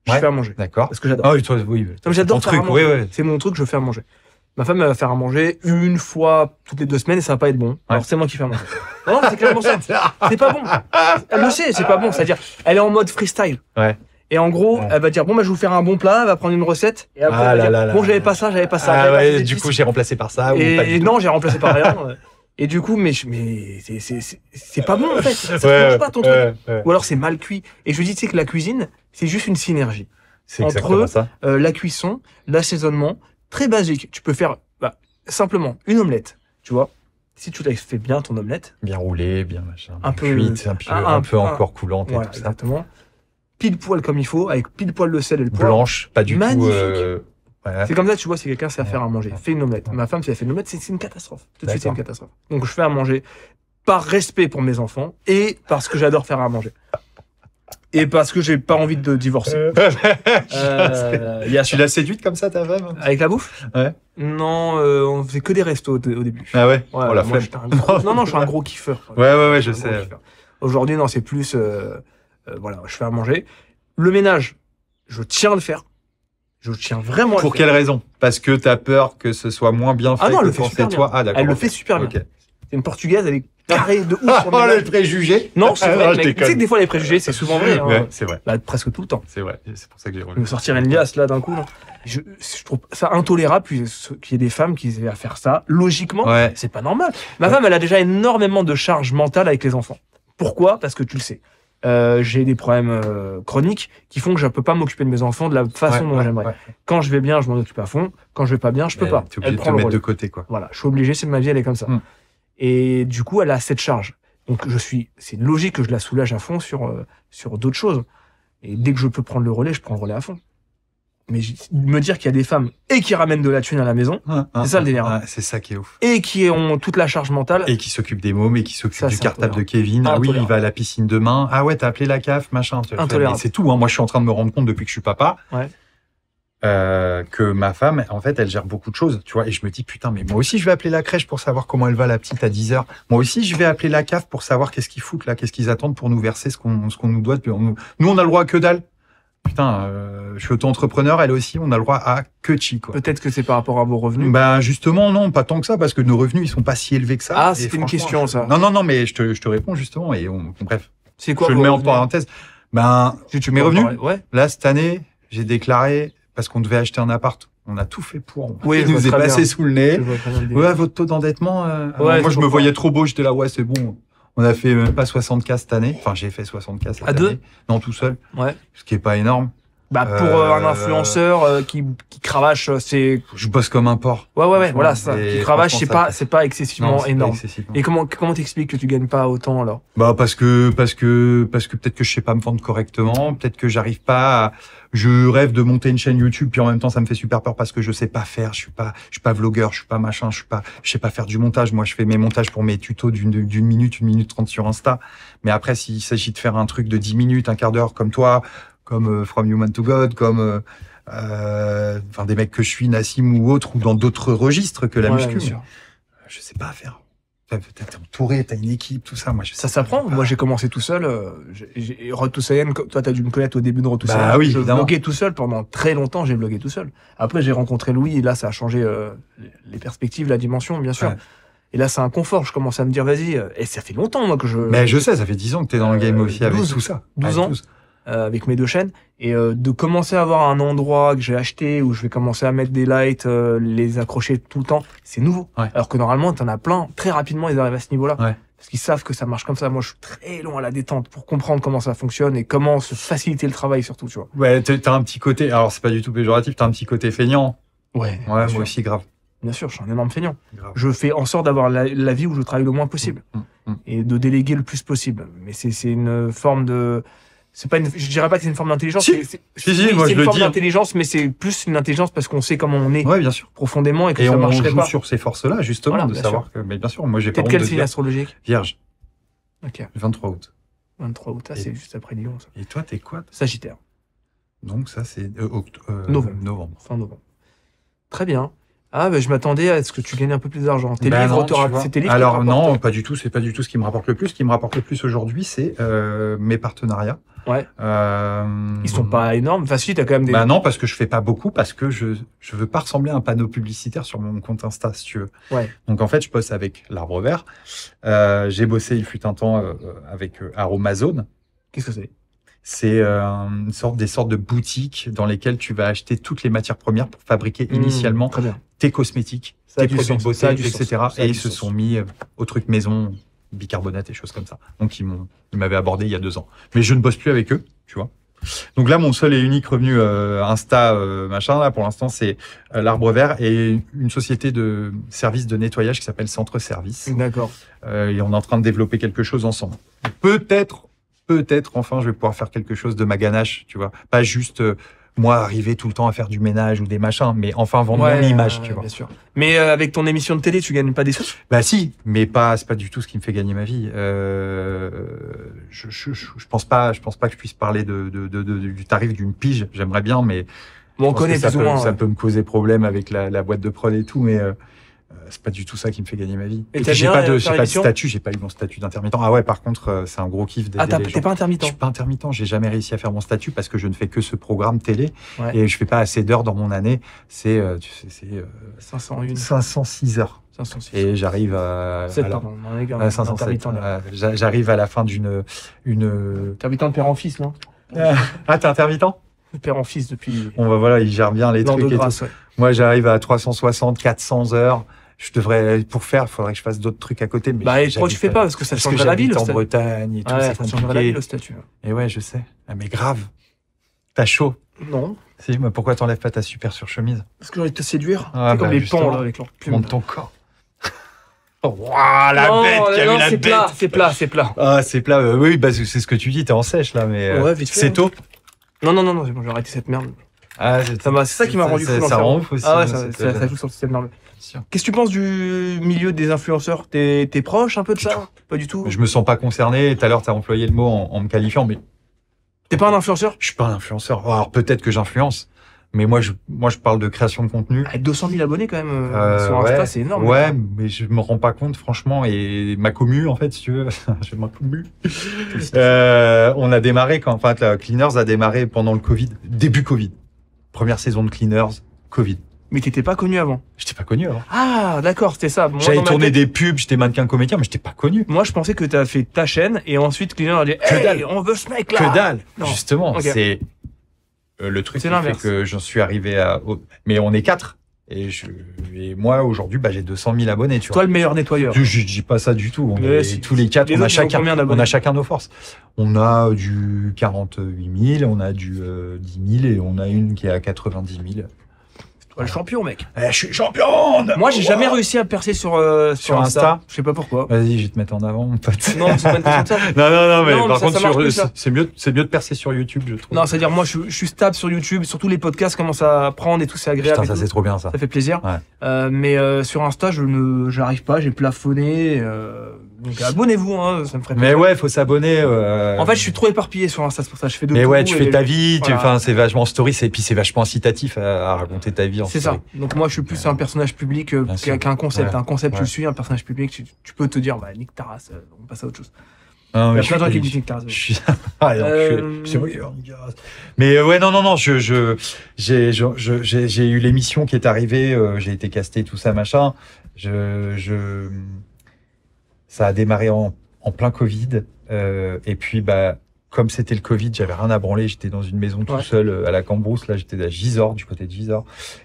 Je fais à manger. D'accord. Parce que j'adore. Ah oui, toi, oui. Non, j'adore faire à manger. C'est mon truc, je fais à manger. Ma femme, elle va faire à manger une fois toutes les 2 semaines et ça va pas être bon. Alors, c'est moi qui fais à manger. Non, c'est clairement ça. C'est pas bon. Elle le sait, c'est pas bon. C'est-à-dire, elle est en mode freestyle. Ouais. Et en gros, elle va dire, bon, bah, je vais vous faire un bon plat, elle va prendre une recette. Et après, elle va dire, bon, j'avais pas ça. Ah ouais, du coup, j'ai remplacé par ça. Et non, j'ai remplacé par rien. Et du coup, mais c'est pas bon, en fait. Ça ne mange pas ton truc. Ou alors, c'est mal cuit. Et je lui dis, tu sais que la cuisine, c'est juste une synergie. C'est entre ça. La cuisson, l'assaisonnement, très basique. Tu peux faire, simplement, une omelette. Tu vois? Si tu l'as fait bien, ton omelette. Bien roulée, bien machin. Un peu cuite, un peu encore coulante et tout ça. Exactement. Pile poil comme il faut, avec pile poil de sel et le poivre. Blanche, pas du magnifique. tout. C'est comme ça, tu vois, si quelqu'un sait faire à manger, fait une omelette. Ma femme, si elle fait une omelette, c'est une catastrophe. Tout de suite, c'est une catastrophe. Donc, je fais à manger par respect pour mes enfants et parce que j'adore faire à manger. Et parce que j'ai pas envie de divorcer. Tu l'as séduite comme ça, ta femme? Avec la bouffe? Ouais. Non, on faisait que des restos au début. Ah ouais? Oh, la flemme. Non, je suis un gros kiffeur. Ouais, je sais. Aujourd'hui, non, c'est plus, voilà, je fais à manger. Le ménage, je tiens à le faire. Je tiens vraiment à le faire. Pour quelle raison? Parce que t'as peur que ce soit moins bien fait non, que quand c'est toi? Ah, d'accord. Elle le fait super bien. C'est une portugaise, elle est carrée de ouf. Oh, les préjujés! Non, c'est vrai. Tu sais que des fois, les préjugés, c'est souvent vrai. Ouais, c'est vrai. Bah, presque tout le temps. C'est vrai. C'est pour ça que j'ai relevé. Me sortir une liasse, là, d'un coup, là. Je trouve ça intolérable qu'il y ait des femmes qui aient à faire ça. Logiquement, c'est pas normal. Ma femme, elle a déjà énormément de charge mentale avec les enfants. Pourquoi? Parce que tu le sais. J'ai des problèmes chroniques qui font que je peux pas m'occuper de mes enfants de la façon dont j'aimerais. Quand je vais bien, je m'en occupe à fond. Quand je vais pas bien, je peux pas. T'es obligé de te mettre de côté, quoi. Voilà, je suis obligé, c'est ma vie, elle est comme ça. Et du coup, elle a cette charge. Donc c'est logique que je la soulage à fond sur d'autres choses. Et dès que je peux prendre le relais, je prends le relais à fond. Mais me dire qu'il y a des femmes et qui ramènent de la thune à la maison, c'est ça le délire. C'est ça qui est ouf. Et qui ont toute la charge mentale. Et qui s'occupent des mômes et qui s'occupent du cartable de Kevin. Ah oui, il va à la piscine demain. Ah ouais, t'as appelé la CAF, machin. C'est tout. Moi, je suis en train de me rendre compte depuis que je suis papa. Que ma femme, en fait, elle gère beaucoup de choses, tu vois, et je me dis, putain, mais moi aussi, je vais appeler la crèche pour savoir comment elle va, la petite, à 10h. Moi aussi, je vais appeler la CAF pour savoir qu'est-ce qu'ils foutent, là, qu'est-ce qu'ils attendent pour nous verser ce qu'on nous doit. Nous, on a le droit à que dalle. Putain, je suis auto-entrepreneur, elle aussi, on a le droit à que chi, quoi. Peut-être que c'est par rapport à vos revenus. Ben, justement, non, pas tant que ça, parce que nos revenus, ils sont pas si élevés que ça. Ah, c'est une question, ça. Non, mais je te réponds, justement, et bref. C'est quoi? Je le mets en parenthèse. Ben, mes revenus. Ouais. Là, cette année, j'ai déclaré, parce qu'on devait acheter un appart. On a tout fait pour. Oui, il nous est passé sous le nez. Ouais, votre taux d'endettement. Moi, je me voyais trop beau. J'étais là, ouais, c'est bon. On a fait même pas 60K cette année. Enfin, j'ai fait 60K cette année. À deux? Non, tout seul. Ouais. Ce qui est pas énorme. Bah, pour un influenceur qui cravache, c'est. Je bosse comme un porc. Ouais, voilà, ça. Qui cravache, c'est pas excessivement énorme. Pas excessivement. Et comment t'expliques que tu gagnes pas autant, alors? Bah, parce que peut-être que je sais pas me vendre correctement. Peut-être que j'arrive pas je rêve de monter une chaîne YouTube, puis en même temps, ça me fait super peur parce que je sais pas faire. Je suis pas vlogueur, je suis pas machin, je sais pas faire du montage. Moi, je fais mes montages pour mes tutos d'une minute, 1 minute 30 sur Insta. Mais après, s'il s'agit de faire un truc de 10 minutes, un quart d'heure comme toi, comme From Human to God, comme des mecs que je suis, Nassim ou autre, ou dans d'autres registres que la muscu. Je sais pas faire. T'es entouré, t'as une équipe, tout ça. Moi, ça s'apprend. Moi, j'ai commencé tout seul. Road to Saiyan, toi, t'as dû me connaître au début de Road to Saiyan. Oui, je bloguais tout seul pendant très longtemps. J'ai blogué tout seul. Après, j'ai rencontré Louis et là, ça a changé les perspectives, la dimension, bien sûr. Ouais. Et là, c'est un confort. Je commence à me dire, vas-y. Et ça fait longtemps, moi, que je. Mais je sais, ça fait 10 ans que t'es dans le game aussi avec tout ça. 12 ans. avec mes 2 chaînes. Et de commencer à avoir un endroit que j'ai acheté où je vais commencer à mettre des lights, les accrocher tout le temps, c'est nouveau. Ouais. Alors que normalement, t'en as plein. Très rapidement, ils arrivent à ce niveau-là. Ouais. Parce qu'ils savent que ça marche comme ça. Moi, je suis très long à la détente pour comprendre comment ça fonctionne et comment se faciliter le travail surtout, tu vois. Ouais, t'as un petit côté, alors c'est pas du tout péjoratif, t'as un petit côté feignant. Ouais, Ouais, moi aussi, grave. Bien sûr, je suis un énorme feignant. Grave. Je fais en sorte d'avoir la vie où je travaille le moins possible et de déléguer le plus possible. Mais c'est une forme de... C'est pas je dirais pas que c'est une forme d'intelligence. Si. Si, moi, c'est je une le forme dis. d'intelligence, mais c'est plus une intelligence parce qu'on sait comment on est Ouais, bien sûr. profondément et que Et ça on marcherait joue pas. sur ces forces-là, justement, Voilà, de bien savoir que, mais bien sûr, moi, j'ai pas Peut-être honte quel de signe dire. astrologique? Vierge, Ok, 23 août. 23 août, Et- c'est juste après Lyon, ça. Et toi, t'es quoi? Sagittaire, Donc, ça, c'est Novembre. Fin novembre. Très bien. Ah, je m'attendais à ce que tu gagnes un peu plus d'argent. Tes Ben livres, non, tu vois. c'est tes livres Alors, qui te non, rapportent. pas du tout. C'est pas du tout ce qui me rapporte le plus. Ce qui me rapporte le plus aujourd'hui, c'est mes partenariats. Ouais. Ils sont pas énormes. Enfin, si, t'as quand même des. Bah non, parce que je fais pas beaucoup, parce que je veux pas ressembler à un panneau publicitaire sur mon compte Insta, si tu veux. Ouais. Donc en fait, je bosse avec l'Arbre Vert. J'ai bossé, il fut un temps, avec Aromazone. Qu'est-ce que c'est? C'est des sortes de boutiques dans lesquelles tu vas acheter toutes les matières premières pour fabriquer initialement Très bien. tes cosmétiques, Ça a tes du produits sens, de ça a beauté, du etc. sens, ça a Et du ils se sens. sont mis au truc maison, bicarbonate et choses comme ça. Donc ils m'avaient abordé il y a 2 ans. Mais je ne bosse plus avec eux, tu vois. Donc là, mon seul et unique revenu Insta, machin, là, pour l'instant, c'est l'Arbre Vert et une société de services de nettoyage qui s'appelle Centre Service. D'accord. Et on est en train de développer quelque chose ensemble. Peut-être, enfin, je vais pouvoir faire quelque chose de ma ganache, tu vois. Pas juste, moi, arriver tout le temps à faire du ménage ou des machins, mais enfin vendre mon image, tu vois. Bien sûr. Mais avec ton émission de télé, tu gagnes pas des sous? Bah si, mais c'est pas du tout ce qui me fait gagner ma vie. Je pense pas que je puisse parler du tarif d'une pige. J'aimerais bien, mais Bon, on je pense connaît que plus ou moins. ça peut me causer problème avec la boîte de prod et tout, mais c'est pas du tout ça qui me fait gagner ma vie. Et Et t'as puis j'ai bien pas de faire l'émission statut, j'ai pas eu mon statut d'intermittent. Ah ouais, par contre, c'est un gros kiff d'aider Ah, les t'es gens. pas Je intermittent. suis pas intermittent, j'ai jamais réussi à faire mon statut parce que je ne fais que ce programme télé Ouais. et je fais pas assez d'heures dans mon année. C'est 501. 506 heures 506. et j'arrive à 7, la- pardon. On est à 507. J'arrive à la fin d'une Intermittent de père en fils, non? Ah, t'es intermittent? De père en fils depuis Bon bah voilà, il gère bien les l'an trucs de et grâce, tout. ouais. Moi, j'arrive à 360, 400 heures. Il faudrait que je fasse d'autres trucs à côté. Mais Bah, et pourquoi tu fais pas? Parce que ça changerait la vie, le en statut. Bretagne et tout, Ouais, c'est ça changerait la vie, compliqué. le statut. Et ouais, je sais. Ah, mais grave. T'as chaud. Non. Si, mais pourquoi t'enlèves pas ta super surchemise? Parce que j'ai envie de te séduire. Ah, C'est comme bah, les justement. pans, là, avec leurs plumes. Montre ton corps. Oh, waouh, la Non, bête qui a non, vu la c'est bête. plat, c'est plat, c'est plat. Ah, c'est plat. Oui, bah, c'est ce que tu dis, t'es en sèche là, mais Ouais, vite fait, c'est hein. tôt. Non, c'est bon, j'ai arrêté cette merde. Ah, C'est ça qui m'a rendu fou dans le Ça cerveau. rend ouf aussi. Ah ouais, hein, ça joue sur le système nerveux. sûr. Qu'est-ce que tu penses du milieu des influenceurs? T'es proche un peu de Du ça? tout. Pas du tout. Je me sens pas concerné. Tout à l'heure, t'as employé le mot en me qualifiant, mais T'es pas un influenceur? je suis pas un influenceur. Alors peut-être que j'influence, mais moi je parle de création de contenu. Avec 200 000 abonnés quand même sur Insta, Ouais, c'est énorme. Ouais, mais je me rends pas compte franchement. Et ma commu, en fait, si tu veux, j'ai ma commu. On a démarré la Cleaners a démarré pendant le Covid, début Covid, première saison de Cleaners, Covid. Mais t'étais pas connu avant. J'étais pas connu avant. Ah, d'accord, c'était ça. Moi, J'avais dans ma tourné tête- des pubs, j'étais mannequin comédien, mais j'étais pas connu. Moi, je pensais que t'as fait ta chaîne et ensuite Cleaner a dit hey, dalle. on veut ce mec là. Que dalle. Non. Justement, Ok. c'est le truc C'est qui fait l'inverse. que j'en suis arrivé à. Mais on est 4. Et moi, aujourd'hui, j'ai 200 000 abonnés, tu vois. Toi, le meilleur nettoyeur. Je dis pas ça du tout. Mais si. Tous les 4, Les on a autres, ils ont combien d'abonnés on a chacun nos forces. On a du 48 000, on a du 10 000 et on a une qui est à 90 000. Toi, le champion, mec. Je suis championne. Moi, j'ai jamais réussi à percer sur Insta. Je sais pas pourquoi. Vas-y, je vais te mettre en avant, mon pote. Non, c'est pas une question de ça. Non, mais Non, par mais ça marche contre, plus, ça. c'est mieux de percer sur YouTube, je trouve. Non, c'est-à-dire, moi, je suis stable sur YouTube. Surtout les podcasts commencent à prendre et tout, c'est agréable. Putain, et ça tout. c'est trop bien, ça. Ça fait plaisir. Ouais. Mais sur Insta, j'arrive pas, j'ai plafonné. Donc abonnez-vous, hein, ça me ferait Mais plaisir. ouais, faut s'abonner. En fait, je suis trop éparpillé sur Insta, c'est pour ça que je fais de Mais tout. ouais, tu fais et- ta vie, voilà. c'est vachement story, et puis c'est vachement incitatif à raconter ta vie en C'est story. ça. Donc moi, je suis plus un personnage public Bien sûr. qu'un concept. Ouais. Un concept, tu Ouais. le suis, un personnage public, tu peux te dire, bah, nique ta race, on passe à autre chose. Non, Il y mais a plein de gens qui je disent nique ta race. je suis. Ah, non, Euh, c'est moi qui leur dis, ah. Mais ouais, non, j'ai eu l'émission qui est arrivée, j'ai été casté, tout ça, machin. Ça a démarré en plein Covid, et puis bah comme c'était le Covid, j'avais rien à branler. J'étais dans une maison tout seul à la Cambrousse. Là, j'étais à Gisors, du côté de Gisors.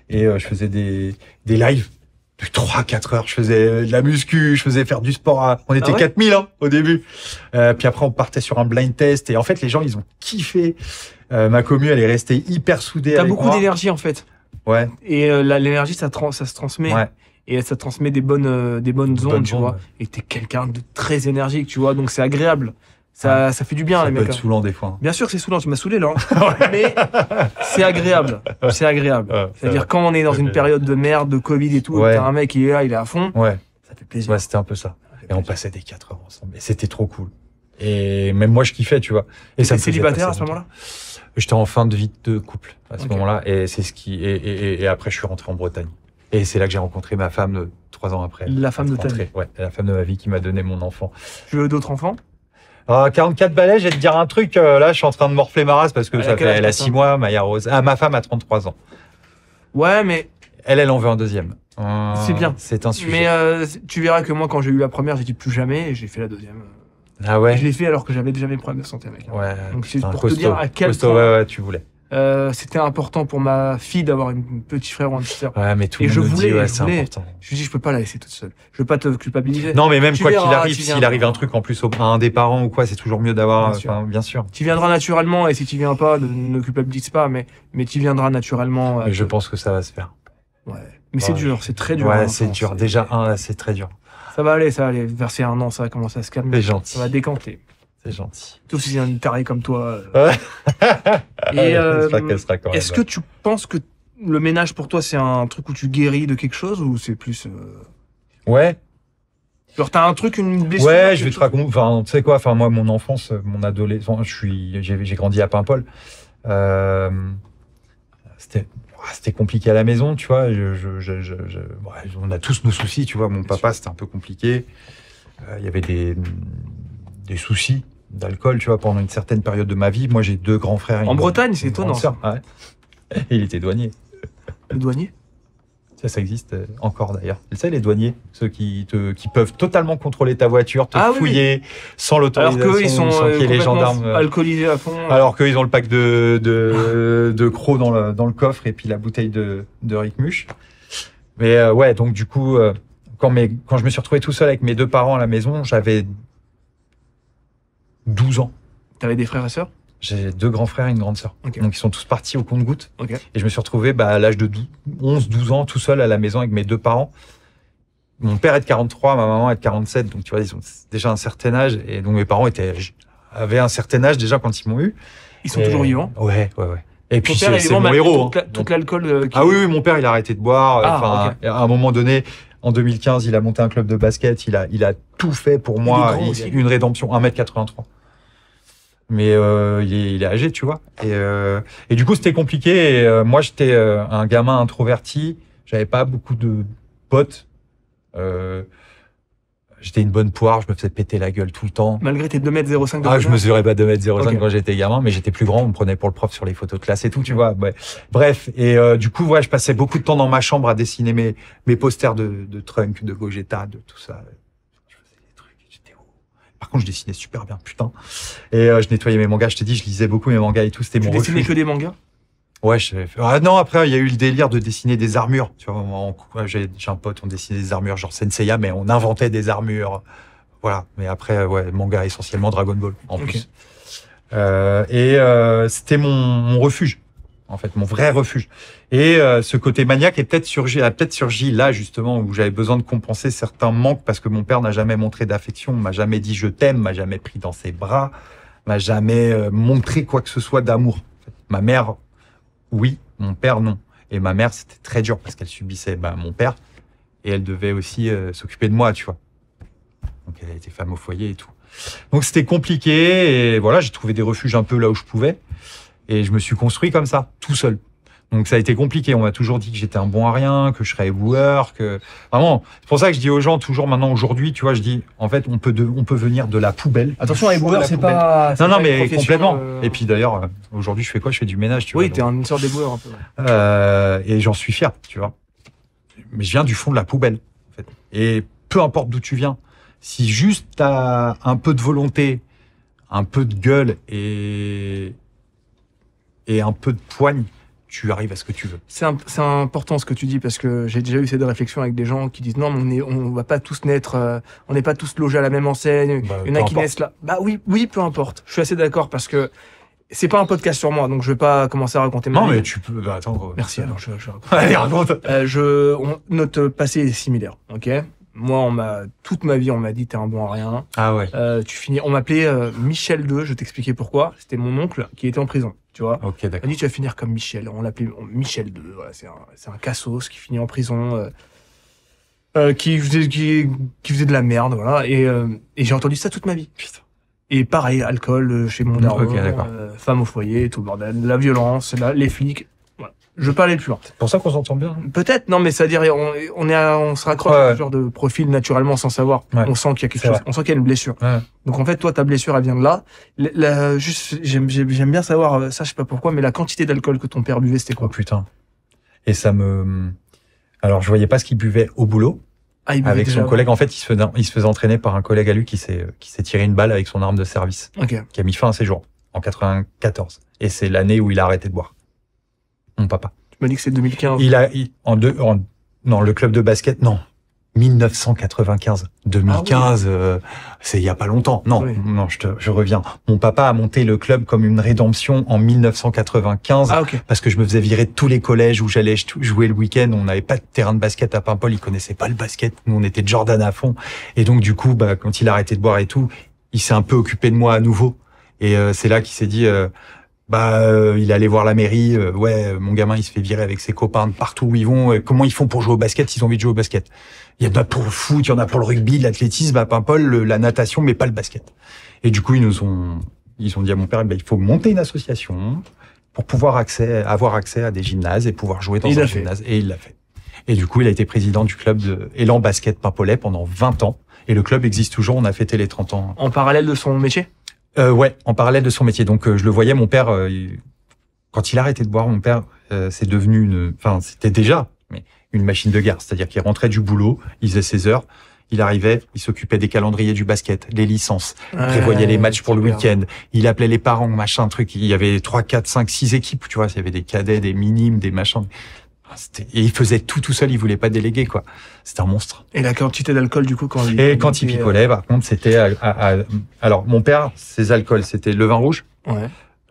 Et je faisais des lives de 3-4 heures. Je faisais de la muscu, je faisais faire du sport. On était 4000 au début. Puis après, on partait sur un blind test. Et en fait, les gens, ils ont kiffé. Ma commu, elle est restée hyper soudée. T'as beaucoup d'énergie, en fait. Ouais. Et l'énergie, ça se transmet. Ouais. Et ça transmet des bonnes ondes, tu vois. Ouais. Et t'es quelqu'un de très énergique, tu vois. Donc c'est agréable. Ça fait du bien, les mecs. Ça peut être saoulant des fois. Bien sûr que c'est saoulant, tu m'as saoulé là. Mais c'est agréable. C'est agréable. C'est-à-dire quand on est dans une période de merde, de Covid et tout, t'as un mec qui est là, il est à fond. Ouais. Ça fait plaisir. Ouais, c'était un peu ça. Et on passait des 4 heures ensemble. Et c'était trop cool. Et même moi, je kiffais, tu vois. Et ça célibataire à ce moment-là? J'étais en fin de vie de couple à ce moment-là. Et c'est ce qui, et après, je suis rentré en Bretagne. Et c'est là que j'ai rencontré ma femme 3 ans après. La femme de ta vie. Ouais, la femme de ma vie qui m'a donné mon enfant. Tu veux d'autres enfants? 44 balais, je vais te dire un truc. Là, je suis en train de morfler ma race parce que elle a 6 mois, Maya Rose. Ah, ma femme a 33 ans. Ouais, mais. Elle en veut un deuxième. C'est bien. C'est un sujet. Mais tu verras que moi, quand j'ai eu la première, j'ai dit plus jamais et j'ai fait la deuxième. Ah ouais? Je l'ai fait alors que j'avais déjà mes problèmes de santé, mec. Ouais. Donc c'est pour te dire à quel point. Ouais, tu voulais. C'était important pour ma fille d'avoir un petit frère ou un petit frère. Ouais, mais tout le monde dit, c'est important. Je me dis, je peux pas la laisser toute seule. Je veux pas te culpabiliser. Non, mais même quoi qu'il arrive, s'il arrive un truc en plus à un des parents ou quoi, c'est toujours mieux d'avoir, bien sûr. Tu viendras naturellement, et si tu viens pas, ne culpabilise pas, mais tu viendras naturellement. Mais je pense que ça va se faire. Ouais. Mais c'est dur, c'est très dur. Ouais, c'est dur. Déjà, c'est très dur. Ça va aller. Vers ces 1 an, ça va commencer à se calmer. C'est gentil. Ça va décanter. C'est gentil. Sauf si c'est un taré comme toi. Ouais. Et est-ce que tu penses que le ménage pour toi c'est un truc où tu guéris de quelque chose ou c'est plus Ouais. Genre t'as un truc, une blessure? Ouais, je vais te raconter. Enfin, tu sais quoi. Enfin, moi, mon enfance, mon adolescence, j'ai grandi à Paimpol. C'était compliqué à la maison, tu vois. On a tous nos soucis, tu vois. Mon papa, c'était un peu compliqué. Il y avait des soucis d'alcool, tu vois, pendant une certaine période de ma vie. Moi, j'ai 2 grands frères. En Bretagne, c'est étonnant. Ouais. Et il était douanier. Le douanier? Ça existe encore d'ailleurs. Tu sais, les douaniers, ceux qui peuvent totalement contrôler ta voiture, te fouiller sans l'autorisation, alors qu'eux, ils sont sans qu'il y ait les gendarmes alcoolisés à fond. Alors qu'eux, ils ont le pack de crocs dans le coffre et puis la bouteille de Rick-Muche. Mais ouais, donc du coup, quand je me suis retrouvé tout seul avec mes 2 parents à la maison, j'avais 12 ans. T'avais des frères et sœurs? J'ai 2 grands frères et une grande sœur. Okay. Donc ils sont tous partis au compte-gouttes. Okay. Et je me suis retrouvé à l'âge de 11-12 ans tout seul à la maison avec mes 2 parents. Mon père est de 43, ma maman est de 47. Donc tu vois, ils ont déjà un certain âge. Et donc mes parents avaient un certain âge déjà quand ils m'ont eu. Ils sont toujours vivants? Ouais. Et puis c'est mon héros. Tout l'alcool Ah oui, mon père il a arrêté de boire. Okay. À un moment donné, en 2015, il a monté un club de basket. Il a tout fait pour moi. Une rédemption, 1m83. Mais il est âgé, tu vois. Et du coup, c'était compliqué. Et, moi, j'étais un gamin introverti. J'avais pas beaucoup de potes. J'étais une bonne poire. Je me faisais péter la gueule tout le temps. Malgré tes 2m05 de je mesurais pas 2m05 quand j'étais gamin, mais j'étais plus grand. On me prenait pour le prof sur les photos de classe et tout, tu vois. Ouais. Bref. Et du coup, je passais beaucoup de temps dans ma chambre à dessiner mes posters de Trunk, de Gogeta, de tout ça. Par contre, je dessinais super bien, putain. Et je nettoyais mes mangas. Je t'ai dit, je lisais beaucoup mes mangas et tout. C'était mon refuge. Tu dessinais que des mangas? Ouais, non, après, il y a eu le délire de dessiner des armures. Tu vois, j'ai un pote, on dessinait des armures, genre Senseiya, mais on inventait des armures. Voilà. Mais après, manga essentiellement Dragon Ball, en plus. C'était mon refuge. En fait, mon vrai refuge. Et ce côté maniaque a peut-être surgi là, justement, où j'avais besoin de compenser certains manques, parce que mon père n'a jamais montré d'affection, m'a jamais dit je t'aime, m'a jamais pris dans ses bras, m'a jamais montré quoi que ce soit d'amour. En fait, ma mère, oui, mon père, non. Et ma mère, c'était très dur, parce qu'elle subissait mon père, et elle devait aussi s'occuper de moi, tu vois. Donc elle était femme au foyer et tout. Donc c'était compliqué, et voilà, j'ai trouvé des refuges un peu là où je pouvais. Et je me suis construit comme ça, tout seul. Donc ça a été compliqué. On m'a toujours dit que j'étais un bon à rien, que je serais éboueur, que vraiment. C'est pour ça que je dis aux gens toujours maintenant aujourd'hui, tu vois, je dis en fait on peut venir de la poubelle. Attention, éboueur, c'est pas. Non, mais complètement. Et puis d'ailleurs, aujourd'hui, je fais quoi? Je fais du ménage, tu vois. Oui, t'es une sorte d'éboueur un peu. Et j'en suis fier, tu vois. Mais je viens du fond de la poubelle, en fait. Et peu importe d'où tu viens, si juste t'as un peu de volonté, un peu de gueule et un peu de poigne, tu arrives à ce que tu veux. C'est important ce que tu dis, parce que j'ai déjà eu cette réflexion avec des gens qui disent non, mais on va pas tous naître, on n'est pas tous logés à la même enseigne. Il y en a qui naissent là. Bah oui, peu importe. Je suis assez d'accord, parce que c'est pas un podcast sur moi, donc je vais pas commencer à raconter ma vie. Non, mais tu peux. Attends. Merci. Alors je raconte. Allez, raconte. Notre passé est similaire, ok. Moi, toute ma vie, on m'a dit t'es un bon à rien. Ah ouais. On m'appelait Michel II. Je t'expliquais pourquoi. C'était mon oncle qui était en prison, tu vois. Ok, Il d'accord. m'a dit tu vas finir comme Michel. On l'appelait Michel II. Voilà, c'est un cassos qui finit en prison, qui faisait de la merde, voilà. Et j'ai entendu ça toute ma vie. Putain. Et pareil, alcool chez mon daron, Ok, d'accord. femme au foyer, tout le bordel, la violence, les flics. Voilà. Je veux pas aller plus loin. C'est pour ça qu'on s'entend bien. Peut-être, non, mais c'est-à-dire, on se raccroche à ce genre de profil naturellement sans savoir. Ouais. On sent qu'il y a quelque chose, on sent qu'il y a une blessure. Ouais. Donc en fait, toi, ta blessure, elle vient de là. J'aime bien savoir, ça, je sais pas pourquoi, mais la quantité d'alcool que ton père buvait, c'était quoi? Oh putain. Et ça me. Alors, je voyais pas ce qu'il buvait au boulot. Ah, il buvait Avec déjà son collègue, en fait, il se faisait entraîner par un collègue à lui qui s'est tiré une balle avec son arme de service, Ok. qui a mis fin à ses jours en 94. Et c'est l'année où il a arrêté de boire. Mon papa. Tu m'as dit que c'est 2015. Non, le club de basket, non. 1995. 2015, c'est il y a pas longtemps. Non, Oui. non, je reviens. Mon papa a monté le club comme une rédemption en 1995. Ah, ok. Parce que je me faisais virer de tous les collèges où j'allais jouer le week-end. On n'avait pas de terrain de basket à Paimpol. Ils connaissaient pas le basket. Nous, on était Jordan à fond. Et donc, du coup, quand il a arrêté de boire et tout, il s'est un peu occupé de moi à nouveau. Et c'est là qu'il s'est dit, il allait voir la mairie. Mon gamin, il se fait virer avec ses copains de partout où ils vont. Comment ils font pour jouer au basket? Ils ont envie de jouer au basket. Il y en a pour le foot, il y en a pour le rugby, l'athlétisme à Paimpol, la natation, mais pas le basket. Et du coup, ils ont dit à mon père, il faut monter une association pour pouvoir avoir accès à des gymnases et pouvoir jouer dans un gymnase. Et il l'a fait. Et du coup, il a été président du club de Élan Basket Paimpolais pendant 20 ans. Et le club existe toujours. On a fêté les 30 ans. En parallèle de son métier? Ouais, en parallèle de son métier. Donc, je le voyais, mon père, quand il a arrêté de boire, mon père, c'est devenu c'était déjà une machine de guerre. C'est-à-dire qu'il rentrait du boulot, il faisait ses heures, il arrivait, il s'occupait des calendriers du basket, les licences, prévoyait les matchs pour le week-end, il appelait les parents, machin, truc. Il y avait 3, 4, 5, 6 équipes, tu vois. Il y avait des cadets, des minimes, des machins. Et il faisait tout seul, il voulait pas déléguer, quoi. C'était un monstre. Et la quantité d'alcool, du coup, quand il picolait, par contre, c'était alors, mon père, ses alcools, c'était le vin rouge,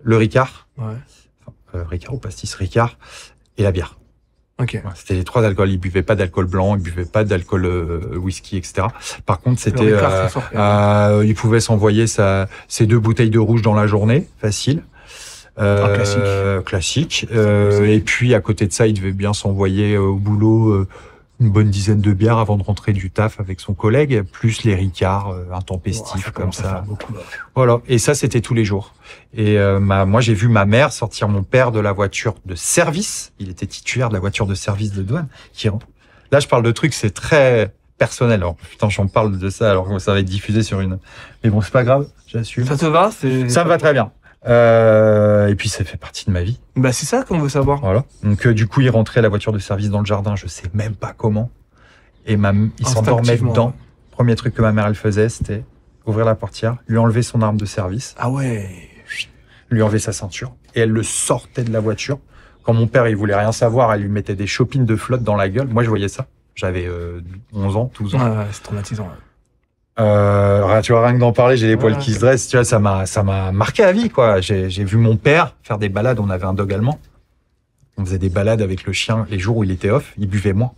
le Ricard, Ricard ou pastis Ricard, et la bière. Ok. C'était les 3 alcools. Il buvait pas d'alcool blanc, il buvait pas d'alcool whisky, etc. Par contre, c'était, il pouvait s'envoyer ses 2 bouteilles de rouge dans la journée, facile. Classique. Et puis, à côté de ça, il devait bien s'envoyer au boulot une bonne dizaine de bières avant de rentrer du taf avec son collègue, plus les Ricards intempestifs, comme ça. Beaucoup, là. Voilà. Et ça, c'était tous les jours. Et moi, j'ai vu ma mère sortir mon père de la voiture de service. Il était titulaire de la voiture de service de douane. Là, je parle de trucs, c'est très personnel. Alors, putain, j'en parle de ça, alors que ça va être diffusé sur une... Mais bon, c'est pas grave, j'assume. Ça te va? Ça me va très bien. Et puis ça fait partie de ma vie. Bah c'est ça qu'on veut savoir. Voilà. Donc du coup il rentrait la voiture de service dans le jardin, je sais même pas comment. Et il s'endormait dedans. Premier truc que ma mère elle faisait, c'était ouvrir la portière, lui enlever son arme de service. Ah ouais. Lui enlever sa ceinture. Et elle le sortait de la voiture. Quand mon père il voulait rien savoir, elle lui mettait des chopines de flotte dans la gueule. Moi je voyais ça. J'avais 11 ans, 12 ans. Ouais, c'est traumatisant. Tu vois, rien que d'en parler, j'ai les poils qui se dressent. Tu vois, ça m'a marqué à vie, quoi. J'ai vu mon père faire des balades. On avait un dog allemand. On faisait des balades avec le chien. Les jours où il était off, il buvait moins.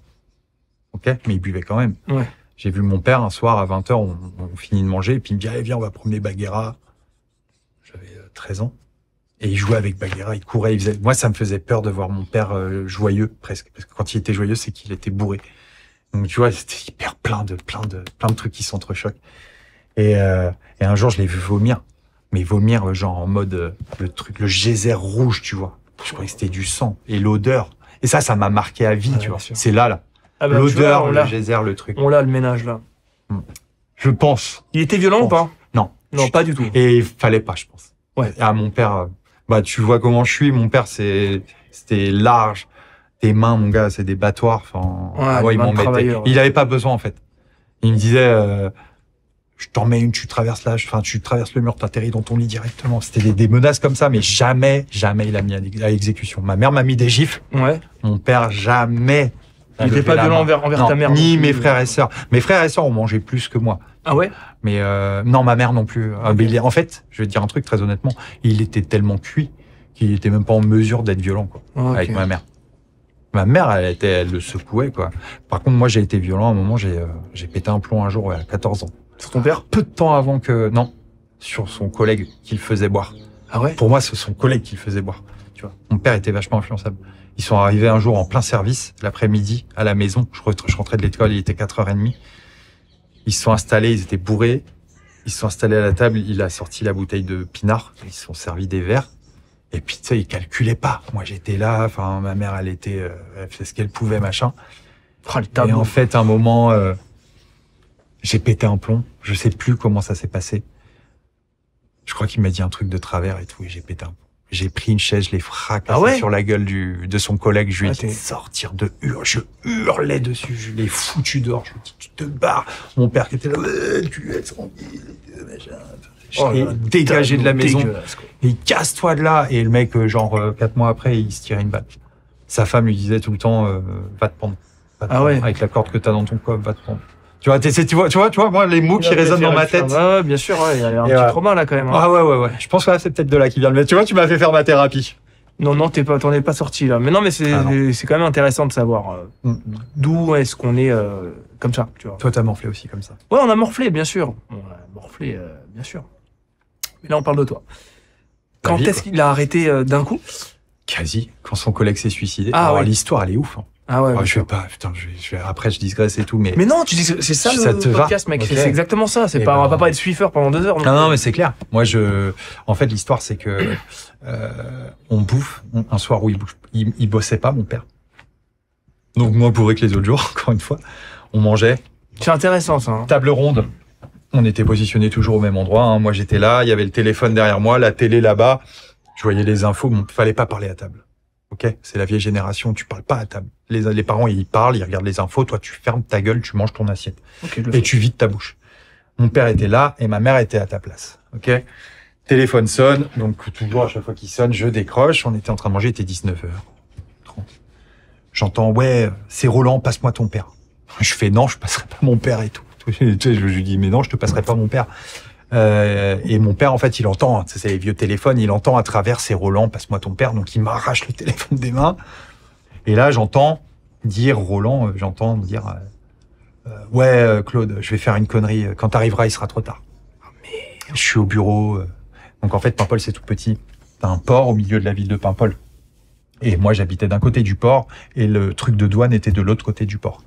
Ok, mais il buvait quand même. Ouais. J'ai vu mon père un soir à 20h, on finit de manger, et puis il me dit, allez, viens, on va promener Bagheera. J'avais 13 ans. Et il jouait avec Bagheera, il courait, moi, ça me faisait peur de voir mon père joyeux, presque. Parce que quand il était joyeux, c'est qu'il était bourré. Donc, tu vois, c'était hyper plein de trucs qui s'entrechoquent. Et un jour, je l'ai vu vomir. Mais vomir, genre, en mode, le geyser rouge, tu vois. Je croyais que c'était du sang. Et l'odeur. Et ça m'a marqué à vie, tu vois. C'est là. Ah bah, l'odeur, le geyser, le truc. On l'a, le ménage, là. Je pense. Il était violent ou pas? Non. Non, pas du tout. Et il fallait pas, je pense. Ouais. À mon père, tu vois comment je suis. Mon père, c'était large. Tes mains, mon gars, c'est des battoirs. Enfin, il m'en mettait. Il avait pas besoin, en fait. Il me disait, Je t'en mets une, tu traverses tu traverses le mur, t'atterris dans ton lit directement. C'était des menaces comme ça, mais jamais il a mis à exécution. Ma mère m'a mis des gifles. Ouais. Mon père, jamais. Il n'était pas violent envers ta mère? Ni mes frères et sœurs. Mes frères et sœurs ont mangé plus que moi. Ah ouais? Mais non, ma mère non plus. Mais en fait, je vais te dire un truc très honnêtement, il était tellement cuit qu'il était même pas en mesure d'être violent, quoi, avec ma mère. Ma mère, elle le secouait, quoi. Par contre, moi, j'ai été violent à un moment, j'ai pété un plomb un jour, à 14 ans. Sur ton père? Peu de temps avant que... Non, sur son collègue qui le faisait boire. Ah ouais? Pour moi, c'est son collègue qui le faisait boire. Tu vois. Mon père était vachement influençable. Ils sont arrivés un jour en plein service, l'après-midi, à la maison. Je rentrais de l'école, il était 4h30. Ils se sont installés, ils étaient bourrés. Ils se sont installés à la table, il a sorti la bouteille de pinard. Ils se sont servis des verres. Et puis, tu sais, ils calculaient pas. Moi, j'étais là. Enfin, ma mère, elle faisait ce qu'elle pouvait, machin. Oh, et en fait, un moment, j'ai pété un plomb. Je sais plus comment ça s'est passé. Je crois qu'il m'a dit un truc de travers et tout, et j'ai pété un plomb. J'ai pris une chaise, je l'ai fracassé sur la gueule de son collègue. Je lui ai dit sortir de je hurlais dessus, je l'ai foutu dehors. Je lui ai dit, tu te barres. Mon père qui était là, tu es tranquille, machin. Je l'ai dégagé de la maison. Et casse-toi de là. Et le mec, 4 mois après, il se tirait une balle. Sa femme lui disait tout le temps, va te pendre. Avec la corde que t'as dans ton coffre, va te pendre. Tu vois, moi, les mots qui résonnent dans ma tête. Ouais, bien sûr, il y a un petit trauma là quand même. Ah ouais. Je pense que c'est peut-être de là qui vient le mettre. Tu vois, tu m'as fait faire ma thérapie. Non, t'en es pas sorti là. Mais non, mais c'est quand même intéressant de savoir d'où est-ce qu'on est comme ça, tu vois. Toi, t'as morflé aussi comme ça. Ouais, on a morflé, bien sûr. On a morflé, bien sûr. Mais là, on parle de toi. Quand est-ce qu'il a arrêté d'un coup? Quasi. Quand son collègue s'est suicidé. Alors, l'histoire, elle est ouf. Hein. Ah ouais. Je vais pas, putain, après, je digresse et tout, mais. Mais non, tu dis, c'est ça le podcast, mec. Okay. C'est exactement ça. C'est pas, on va pas parler de Swiffer pendant 2 heures. Non, mais c'est clair. Moi, en fait, l'histoire, c'est que, on bouffe, un soir où il bossait pas, mon père. Donc, moins bourré que les autres jours, encore une fois. On mangeait. C'est intéressant, ça. Hein. Table ronde. On était positionnés toujours au même endroit. Hein. Moi, j'étais là. Il y avait le téléphone derrière moi, la télé là-bas. Je voyais les infos. Bon, fallait pas parler à table. Ok, c'est la vieille génération, tu parles pas à table. Les parents, ils parlent, ils regardent les infos, toi, tu fermes ta gueule, tu manges ton assiette. Okay, et tu vides ta bouche. Mon père était là et ma mère était à ta place. Ok, téléphone sonne, donc toujours à chaque fois qu'il sonne, je décroche. On était en train de manger, il était 19h30. J'entends, c'est Roland, passe-moi ton père. Je fais non, je passerai pas mon père et tout. Je lui dis, mais non, je te passerai pas mon père. Et mon père, en fait, il entend, c'est les vieux téléphones, il entend à travers ces Roland, passe-moi ton père, donc il m'arrache le téléphone des mains. Et là, j'entends dire Roland, Claude, je vais faire une connerie, quand t'arriveras, il sera trop tard. Je suis au bureau, donc en fait, Paimpol, c'est tout petit. T'as un port au milieu de la ville de Paimpol. Et moi, j'habitais d'un côté du port, et le truc de douane était de l'autre côté du port.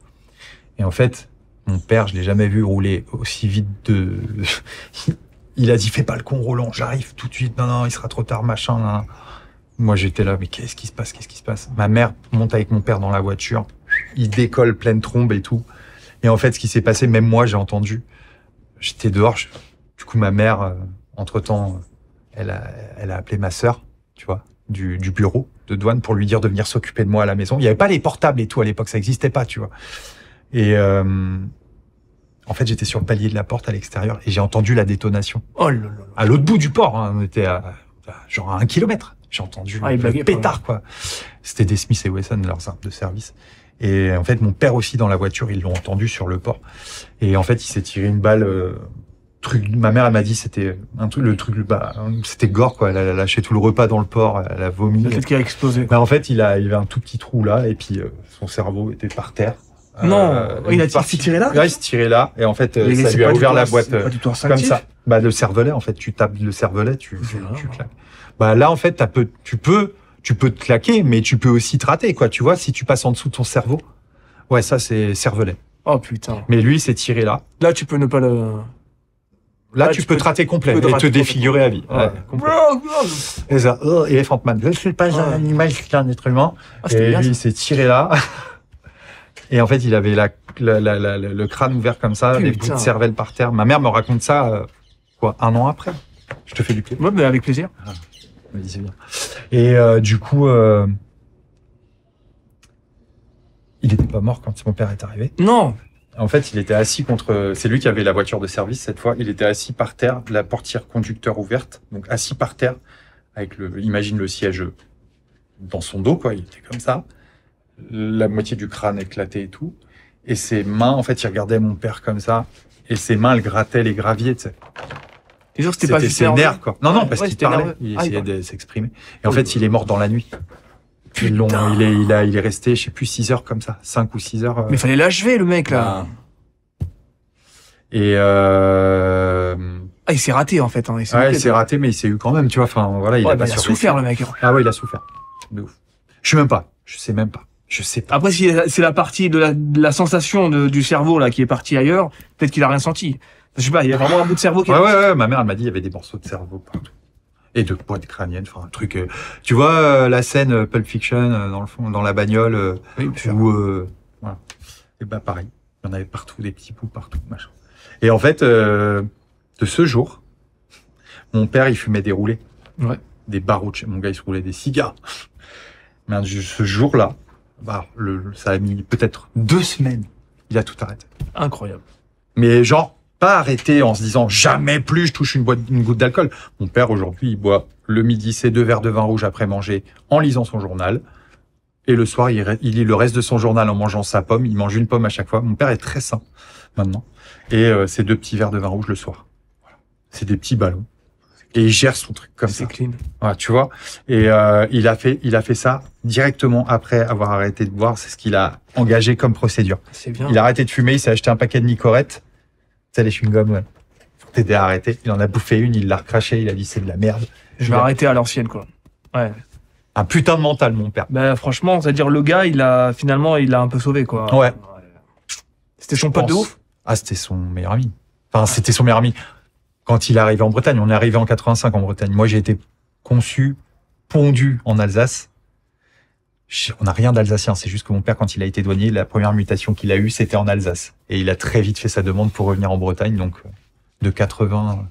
Et en fait, mon père, je l'ai jamais vu rouler aussi vite Il a dit, fais pas le con, Roland, j'arrive tout de suite. Non, il sera trop tard, machin. Non. Moi, j'étais là, mais qu'est-ce qui se passe? Ma mère monte avec mon père dans la voiture. Il décolle pleine trombe et tout. Et en fait, ce qui s'est passé, même moi, j'ai entendu. J'étais dehors. Du coup, ma mère, entre-temps, elle a appelé ma sœur, tu vois, du bureau de douane pour lui dire de venir s'occuper de moi à la maison. Il y avait pas les portables et tout à l'époque, ça existait pas, tu vois. Et en fait, j'étais sur le palier de la porte à l'extérieur et j'ai entendu la détonation. Oh là là. À l'autre bout du port, hein, on était à 1 kilomètre. J'ai entendu le pétard, quoi. C'était des Smith & Wesson, leurs armes de service. Et en fait, mon père aussi dans la voiture, ils l'ont entendu sur le port. Et en fait, il s'est tiré une balle. Ma mère, elle m'a dit, c'était c'était gore, quoi. Elle a lâché tout le repas dans le port, elle a vomi. Peut-être qu'il a explosé. Mais en fait, il avait un tout petit trou là, et puis son cerveau était par terre. Non, il s'est tiré là? Ouais, il s'est tiré là, et en fait, ça lui a ouvert la boîte comme ça. Le cervelet, en fait, tu tapes le cervelet, tu claques. Là, en fait, tu peux te claquer, mais tu peux aussi te rater, quoi. Tu vois, si tu passes en dessous de ton cerveau. Ouais, ça, c'est cervelet. Oh, putain. Mais lui, il s'est tiré là. Là, tu peux ne pas le... Là, tu peux te rater complet et te défigurer à vie. Ouais, et ça, Elephant Man. Je ne suis pas un animal, je suis un être humain. Et lui, il s'est tiré là. Et en fait, il avait le crâne ouvert comme ça, les bouts de cervelle par terre. Ma mère me raconte ça, 1 an après. Je te fais du pied. Ouais, mais avec plaisir. Vas-y, c'est bien. Et du coup, il n'était pas mort quand mon père est arrivé. Non. En fait, il était assis contre... C'est lui qui avait la voiture de service cette fois. Il était assis par terre, la portière conducteur ouverte. Donc, assis par terre, avec imagine le siège dans son dos, quoi. Il était comme ça. La moitié du crâne éclaté et tout. Et ses mains, en fait, il regardait mon père comme ça. Et ses mains, elles grattaient les graviers, tu sais. T'es sûr que c'était pas juste ses nerfs, quoi. Non, parce qu'il c'était parlait. nerveux. Il essayait de s'exprimer. Et en fait, il est mort dans la nuit. Il est resté, je sais plus, 6 heures comme ça. 5 ou 6 heures. Mais il fallait l'achever, le mec, là. Et il s'est raté, en fait. Hein. Il s'est raté, mais il s'est eu quand même, tu vois. Enfin, voilà, il a pas souffert, le mec. Ah ouais, il a souffert. De ouf. Je sais même pas. Après, si c'est la partie de la sensation du cerveau, là, qui est partie ailleurs, peut-être qu'il a rien senti. Je sais pas, il y a vraiment un bout de cerveau qui Ouais, ma mère, elle m'a dit, il y avait des morceaux de cerveau partout. Et de boîtes crâniennes, enfin, un truc, tu vois, la scène Pulp Fiction, dans le fond, dans la bagnole, où, voilà. Et bah, pareil. Il y en avait partout, des petits bouts partout, machin. Et en fait, de ce jour, mon père, il fumait des roulés. Ouais. Des barouches. Mon gars, il se roulait des cigares. Mais ce jour-là, bah, ça a mis peut-être 2 semaines. Il a tout arrêté. Incroyable. Mais genre, pas arrêté en se disant jamais plus je touche une goutte d'alcool. Mon père, aujourd'hui, il boit le midi ses 2 verres de vin rouge après manger en lisant son journal. Et le soir, il lit le reste de son journal en mangeant sa pomme. Il mange une pomme à chaque fois. Mon père est très sain maintenant. Et ses 2 petits verres de vin rouge le soir. Voilà. C'est des petits ballons. Et il gère son truc comme ça. C'est clean. Voilà, tu vois. Et il a fait ça directement après avoir arrêté de boire. C'est ce qu'il a engagé comme procédure. C'est bien. Il a arrêté de fumer. Il s'est acheté un paquet de Nicorette. Tu sais, les chewing-gums, ouais. Pour t'aider à arrêter. Il en a bouffé une. Il l'a recraché. Il a dit c'est de la merde. Je vais arrêter à l'ancienne, quoi. Ouais. Un putain de mental, mon père. Bah, franchement, c'est-à-dire, le gars, il a un peu sauvé, quoi. Ouais. C'était son pote de ouf? Ah, c'était son meilleur ami. Enfin, c'était son meilleur ami. Quand il est arrivé en Bretagne, on est arrivé en 85 en Bretagne. Moi, j'ai été conçu, pondu en Alsace. On n'a rien d'alsacien. C'est juste que mon père, quand il a été douanier, la première mutation qu'il a eue, c'était en Alsace. Et il a très vite fait sa demande pour revenir en Bretagne. Donc, de 80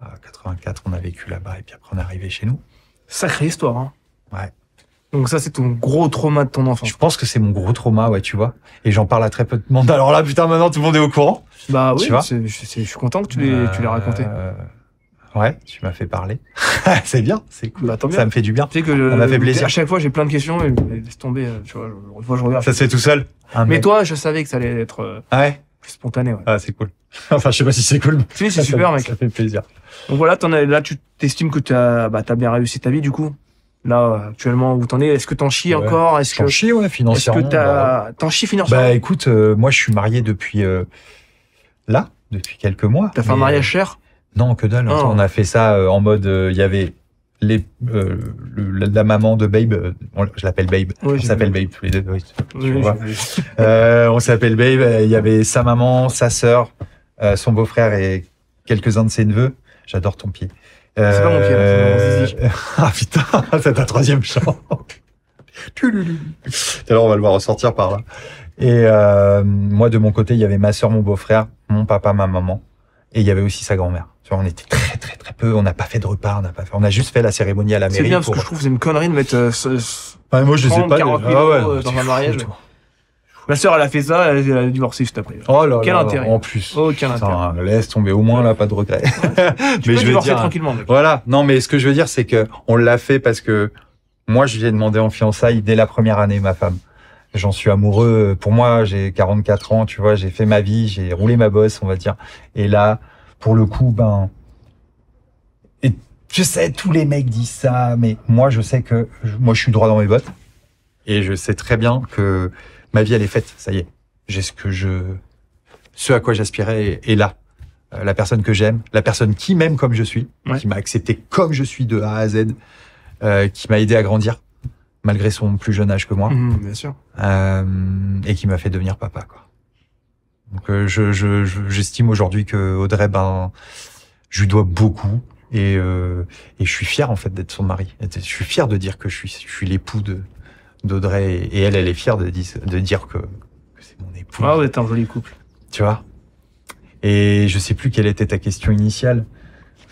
à 84, on a vécu là-bas. Et puis après, on est arrivé chez nous. Sacrée histoire, hein. Ouais. Donc ça, c'est ton gros trauma de ton enfance. Je pense que c'est mon gros trauma, ouais, tu vois. Et j'en parle à très peu de monde. Alors là, putain, maintenant, tout le monde est au courant. Bah oui, tu vois, je suis content que tu l'aies raconté. Ouais, tu m'as fait parler. C'est bien, c'est cool. Bah, tant bien. Ça me fait du bien. Tu sais que ça m'a fait plaisir. À chaque fois, j'ai plein de questions et laisse tomber, tu vois, je regarde. Ça se fait tout seul. Mais toi, je savais que ça allait être plus spontané, ouais. Ah, c'est cool. Enfin, je sais pas si c'est cool. Si, c'est super, mec. Ça fait plaisir. Donc voilà, là, tu t'estimes que t'as bien réussi ta vie, du coup. Là, actuellement, où t'en es, est-ce que t'en chies encore? J'en chie, ouais, financièrement. Est-ce que t'en chies financièrement? Bah, écoute, moi, je suis marié depuis quelques mois. T'as fait un mariage cher? Non, que dalle. On a fait ça en mode, il y avait la maman de Babe, je l'appelle Babe. Oui, on s'appelle Babe tous les deux. Oui, on s'appelle Babe. Il y avait sa maman, sa sœur, son beau-frère et quelques-uns de ses neveux. J'adore ton pied. C'est pas mon pied, là, c'est mon zizi. Ah putain, c'est ta 3e chambre. Alors on va le voir ressortir par là. Et moi de mon côté, il y avait ma sœur, mon beau-frère, mon papa, ma maman, et il y avait aussi sa grand-mère. Tu vois, on était très très très peu. On n'a pas fait de repas, on a juste fait la cérémonie à la mairie. C'est bien parce que je trouve que c'est une connerie de mettre moi je sais pas 40 000 euros dans un mariage. Ma sœur, elle a fait ça, elle a divorcé juste après. Oh là quel là, intérêt. En plus. Aucun intérêt. Laisse tomber, au moins là, pas de regret. Tu peux divorcer tranquillement, mec. Voilà. Non, mais ce que je veux dire, c'est que on l'a fait parce que moi, je lui ai demandé en fiançailles dès la première année, ma femme. J'en suis amoureux. Pour moi, j'ai 44 ans, tu vois, j'ai fait ma vie, j'ai roulé ma bosse, on va dire. Et là, pour le coup, et je sais, tous les mecs disent ça, mais moi, je sais que moi, je suis droit dans mes bottes. Et je sais très bien que ma vie, elle est faite. Ça y est. J'ai ce à quoi j'aspirais est là. La personne que j'aime, la personne qui m'aime comme je suis, qui m'a accepté comme je suis de A à Z, qui m'a aidé à grandir, malgré son plus jeune âge que moi. Bien sûr. Et qui m'a fait devenir papa, quoi. Donc, j'estime aujourd'hui que Audrey, je lui dois beaucoup. Et je suis fier, en fait, d'être son mari. Je suis fier de dire que je suis l'époux d'Audrey. Et elle est fière de dire que c'est mon époux. Ah ouais, t'es un joli couple. Tu vois? Et je sais plus quelle était ta question initiale.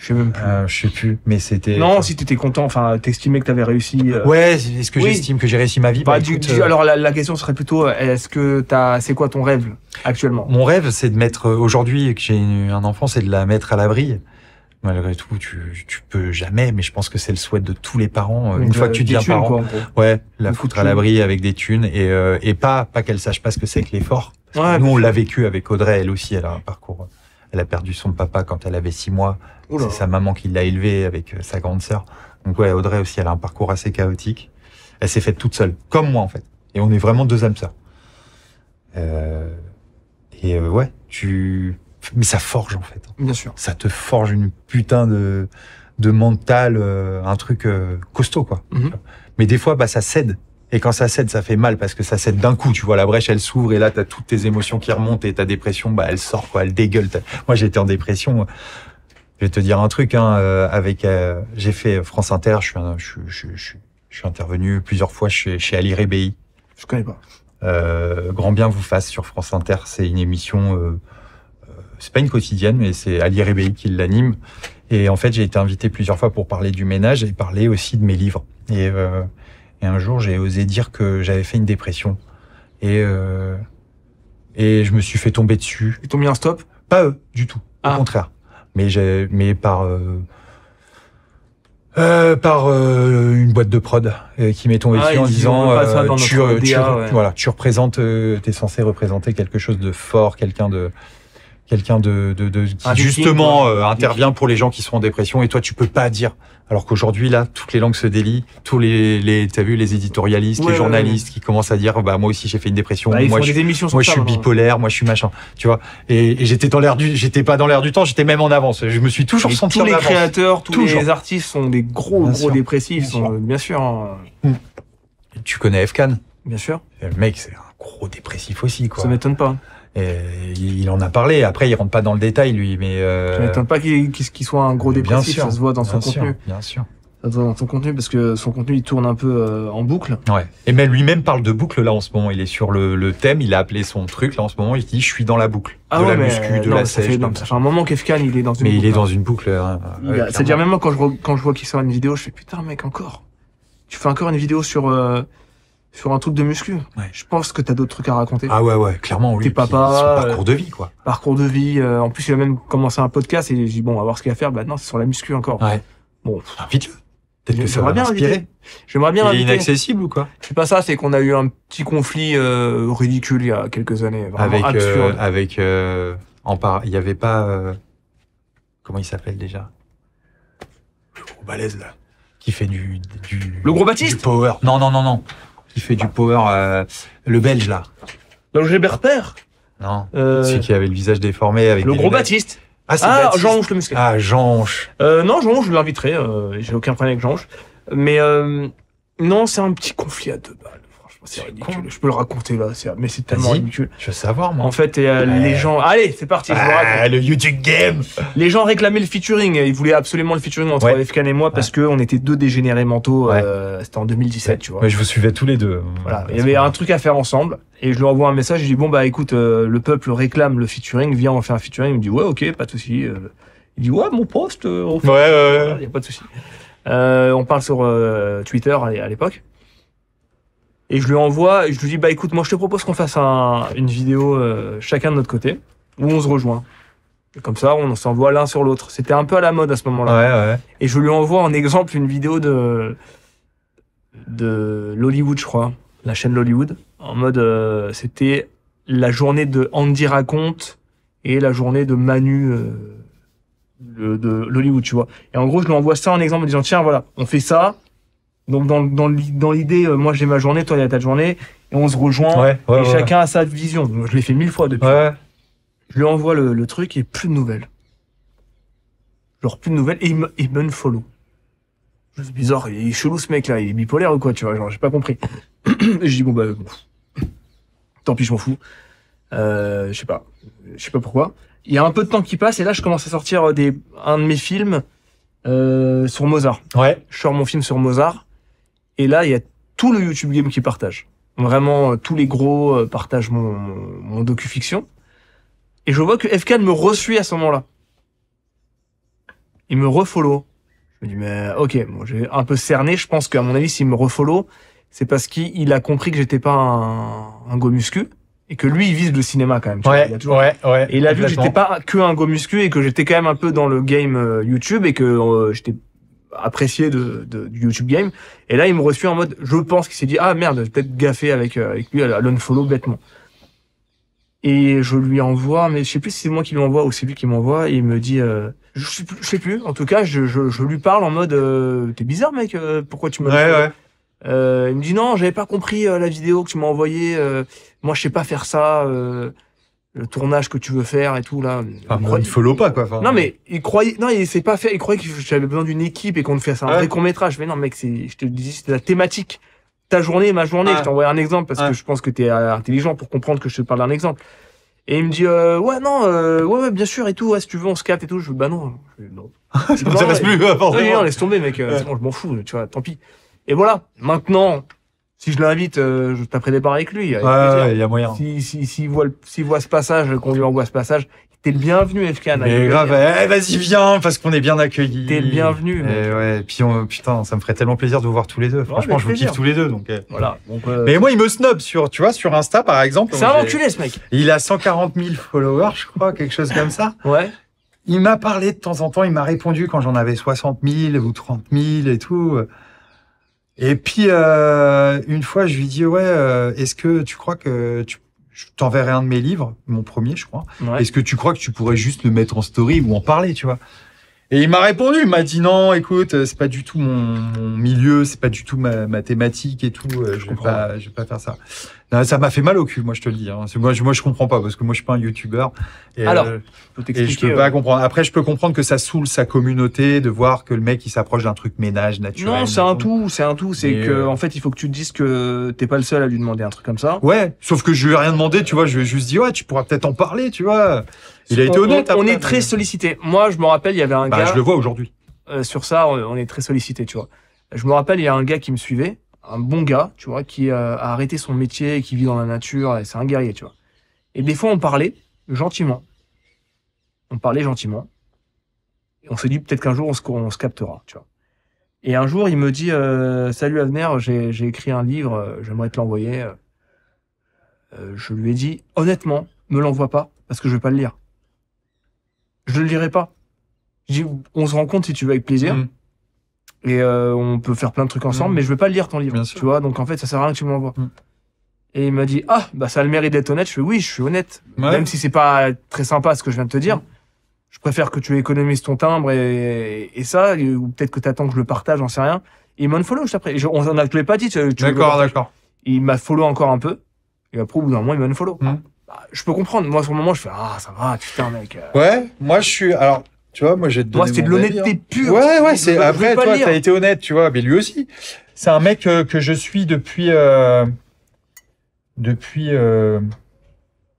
Je sais même plus. Je sais plus, mais c'était... Non, si t'étais content, enfin, t'estimais que t'avais réussi... Ouais, est-ce que j'estime que j'ai réussi ma vie? Écoute, alors, la question serait plutôt, c'est quoi ton rêve, actuellement? Mon rêve, c'est de mettre, aujourd'hui, que j'ai un enfant, c'est de la mettre à l'abri. Malgré tout, tu peux jamais, mais je pense que c'est le souhait de tous les parents. Une fois que tu deviens parent, quoi, ouais, la foutre à l'abri avec des thunes et pas qu'elle sache pas ce que c'est que l'effort. Ouais, nous, on l'a vécu avec Audrey, elle aussi, elle a un parcours. Elle a perdu son papa quand elle avait 6 mois. Oula. C'est sa maman qui l'a élevée avec sa grande sœur. Donc ouais, Audrey aussi, elle a un parcours assez chaotique. Elle s'est faite toute seule, comme moi en fait. Et on est vraiment 2 âmes sœurs. Ouais, mais ça forge en fait. Bien sûr. Ça te forge une putain de mental, un truc costaud quoi. Mais des fois, ça cède. Et quand ça cède, ça fait mal parce que ça cède d'un coup. Tu vois, la brèche, elle s'ouvre et là, t'as toutes tes émotions qui remontent et ta dépression, elle sort quoi, elle dégueule. Moi, j'étais en dépression. Je vais te dire un truc, j'ai fait France Inter. Je suis intervenu plusieurs fois chez Ali Rebéi. Je connais pas. Grand bien vous fasse sur France Inter. C'est une émission. C'est pas une quotidienne, mais c'est Ali Rebéi qui l'anime. Et en fait, j'ai été invité plusieurs fois pour parler du ménage et parler aussi de mes livres. Et un jour, j'ai osé dire que j'avais fait une dépression. Et je me suis fait tomber dessus. Ils t'ont mis un stop? Pas eux, du tout. Au contraire. Mais par une boîte de prod qui m'est tombée dessus en disant tu représentes, t'es censé représenter quelque chose de fort, quelqu'un qui justement intervient pour les gens qui sont en dépression et toi tu peux pas dire. Alors qu'aujourd'hui là toutes les langues se délient, tous t'as vu les éditorialistes, les journalistes qui commencent à dire moi aussi j'ai fait une dépression, moi je suis bipolaire, moi je suis machin, tu vois. Et j'étais pas dans l'air du temps, j'étais même en avance. Je me suis toujours senti en avance. Tous les créateurs, les artistes sont des gros dépressifs, bien sûr. Tu connais Efkan? Bien sûr. Le mec c'est un gros dépressif aussi quoi. Ça m'étonne pas. Et il en a parlé. Après, il rentre pas dans le détail, lui, mais. Ça m'étonne pas qu'il soit un gros dépressif. Ça se voit dans son contenu. Bien sûr. Ça se voit dans son contenu parce que son contenu il tourne un peu en boucle. Ouais. Et même lui-même parle de boucle là en ce moment. Il est sur le thème. Il a appelé son truc là en ce moment. Il dit je suis dans la boucle de la muscu, de la sèche. Ça fait un moment qu'Efkan il est dans une. Mais boucle, il est dans une boucle. C'est-à-dire même moi quand je vois qu'il sort une vidéo, je fais putain mec encore. Tu fais encore une vidéo sur un truc de muscu. Ouais. Je pense que t'as d'autres trucs à raconter. Ah ouais, clairement, oui. T'es papa. Son parcours de vie, quoi. Parcours de vie. En plus, il a même commencé un podcast et j'ai dit, bon, on va voir ce qu'il va faire. Non, c'est sur la muscu encore. Ouais. Bon. Invite-le. Peut-être que ça va m'inspirer. J'aimerais bien Il est inaccessible ou quoi? C'est pas ça, c'est qu'on a eu un petit conflit ridicule il y a quelques années. Vraiment absurde. Il y avait pas, comment il s'appelle déjà? Le gros balèze, là. Qui fait Le gros Baptiste? Du power. Non. Qui fait du power, le belge là. Le Gébert? Non. Celui qui avait le visage déformé avec le gros Baptiste. Jean Honche le musclé. Jean Honche. Non, Jean Honche, je l'inviterai. J'ai aucun problème avec Jean Honche. Mais non, c'est un petit conflit à 2 balles. Franchement, c'est ridicule. Je peux le raconter là, mais c'est tellement ridicule. Je veux savoir moi. En fait, les gens. Allez, c'est parti. Je vous raconte. Le YouTube game. Les gens réclamaient le featuring. Ils voulaient absolument le featuring entre Efkan et moi parce que on était 2 dégénérés mentaux. C'était en 2017, tu vois. Ouais, je vous suivais tous les deux. Voilà. Il y avait un truc à faire ensemble. Et je lui envoie un message. Je dis bon écoute, le peuple réclame le featuring. Viens, on fait un featuring. Il me dit ouais, ok, pas de souci. Il dit ouais, mon poste. Ouais. Y a pas de souci. On parle sur Twitter à l'époque. Et je lui envoie, et je lui dis, écoute, moi je te propose qu'on fasse une vidéo chacun de notre côté, où on se rejoint. Et comme ça, on s'envoie l'un sur l'autre. C'était un peu à la mode à ce moment-là. Ouais. Et je lui envoie en exemple une vidéo de l'Hollywood, je crois, la chaîne l'Hollywood. En mode, c'était la journée de Andy Raconte et la journée de Manu de l'Hollywood, tu vois. Et en gros, je lui envoie ça en exemple en disant, tiens, voilà, on fait ça. Donc dans l'idée, moi j'ai ma journée, toi il y a ta journée, et on se rejoint, et chacun a sa vision. Donc, je l'ai fait 1000 fois depuis. Je lui envoie le truc et plus de nouvelles. Genre plus de nouvelles, et il m'unfollow. C'est bizarre, il est chelou ce mec là, il est bipolaire ou quoi, tu vois, genre j'ai pas compris. Et je dis tant pis, je m'en fous. Je sais pas pourquoi. Il y a un peu de temps qui passe, et là je commence à sortir un de mes films sur Mozart. Ouais. Je sors mon film sur Mozart. Et là, il y a tout le YouTube Game qui partage. Vraiment, tous les gros partagent mon docu-fiction. Et je vois que Efkan me resuit à ce moment-là. il me refollow. Je me dis, mais ok, bon, j'ai un peu cerné. Je pense qu'à mon avis, s'il me refollow, c'est parce qu'il a compris que j'étais pas un go muscu et que lui, il vise le cinéma quand même. Ouais, il a toujours... ouais. Et il a vu que j'étais pas que un go muscu et que j'étais quand même un peu dans le game YouTube et que j'étais apprécié du YouTube game. Et là, il me reçut en mode, je pense qu'il s'est dit, ah merde, j'ai peut-être gaffé avec lui à l'unfollow bêtement. Et je lui envoie, mais je sais plus si c'est moi qui lui envoie ou c'est lui qui m'envoie, et il me dit, je sais plus. En tout cas, je lui parle en mode, t'es bizarre, mec, pourquoi tu me Ouais. il me dit non, j'avais pas compris la vidéo que tu m'as envoyée. Moi, je sais pas faire ça. Le tournage que tu veux faire et tout là. Enfin, il follow pas, quoi. Enfin, non, mais il croyait, non, il sait pas faire. Il croyait que j'avais besoin d'une équipe et qu'on fasse un vrai court-métrage. Mais non, mec, je te dis, c'était la thématique. Ta journée, ma journée. Je t'envoie un exemple parce que je pense que t'es intelligent pour comprendre que je te parle d'un exemple. Et il me dit, ouais, bien sûr et tout. Ouais, si tu veux, on se capte et tout. Je veux, bah non. Non. Ça m'intéresse plus, forcément. Non, laisse tomber, mec. C'est bon, je m'en fous. Tu vois, tant pis. Et voilà. Maintenant, si je l'invite, je taperai des barres avec lui. Il y a moyen. S'il voit ce passage, qu'on lui envoie ce passage, t'es le bienvenu, FK. Mais grave, vas-y, viens, parce qu'on est bien accueillis. T'es le bienvenu. Et puis, putain, ça me ferait tellement plaisir de vous voir tous les deux. Franchement, je vous kiffe tous les deux. Donc, voilà. Donc, mais moi, il me snob sur Insta, par exemple. C'est un enculé, ce mec. Il a 140 000 followers, je crois, quelque chose comme ça. Ouais. Il m'a parlé de temps en temps, il m'a répondu quand j'en avais 60 000 ou 30 000 et tout. Et puis, une fois, je lui dis, est-ce que tu crois que je t'enverrai un de mes livres, mon premier, je crois. Ouais. Est-ce que tu crois que tu pourrais juste le mettre en story ou en parler, tu vois? Et il m'a répondu, il m'a dit non, écoute, c'est pas du tout mon milieu, c'est pas du tout ma thématique et tout, je vais pas faire ça. Non, ça m'a fait mal au cul, moi je te le dis. Hein. Moi je comprends pas parce que moi je suis pas un youtubeur. Alors, et je peux pas comprendre. Après je peux comprendre que ça saoule sa communauté de voir que le mec il s'approche d'un truc ménage naturel. Non, c'est un tout. C'est que en fait il faut que tu te dises que t'es pas le seul à lui demander un truc comme ça. Ouais, sauf que je lui ai rien demandé, tu vois. Je lui ai juste dit tu pourras peut-être en parler, tu vois. Il a été honnête. On est très sollicité. Moi je me rappelle il y avait un gars. Je le vois aujourd'hui. Sur ça on est très sollicité, tu vois. Je me rappelle il y a un gars qui me suivait. Un bon gars, tu vois, qui a arrêté son métier, qui vit dans la nature, et c'est un guerrier, tu vois. Et des fois, on parlait gentiment. Et on s'est dit peut-être qu'un jour, on se captera, tu vois. Et un jour, il me dit, salut Avner, j'ai écrit un livre, j'aimerais te l'envoyer. Je lui ai dit, honnêtement, me l'envoie pas, parce que je vais pas le lire. Je le lirai pas. Je dis, on se rencontre si tu veux avec plaisir. Et on peut faire plein de trucs ensemble, mais je veux pas lire ton livre, tu vois. Donc en fait, ça sert à rien que tu me l'envoies. Et il m'a dit, ça a le mérite d'être honnête. Je fais oui, je suis honnête. Ouais. Même si c'est pas très sympa ce que je viens de te dire. Je préfère que tu économises ton timbre et ça, ou peut-être que t'attends que je le partage, j'en sais rien. Et il m'a unfollow juste après. Je l'ai pas dit. D'accord. Il m'a follow encore un peu. Et après, au bout d'un moment, il m'a unfollow. Je peux comprendre. Moi, sur le moment, je fais ça va, putain, mec. Ouais, moi, je suis. Alors. Tu vois, moi, j'ai donné. Moi, c'était de l'honnêteté pure. Ouais, c'est, après, toi, t'as été honnête, tu vois, mais lui aussi. C'est un mec que je suis depuis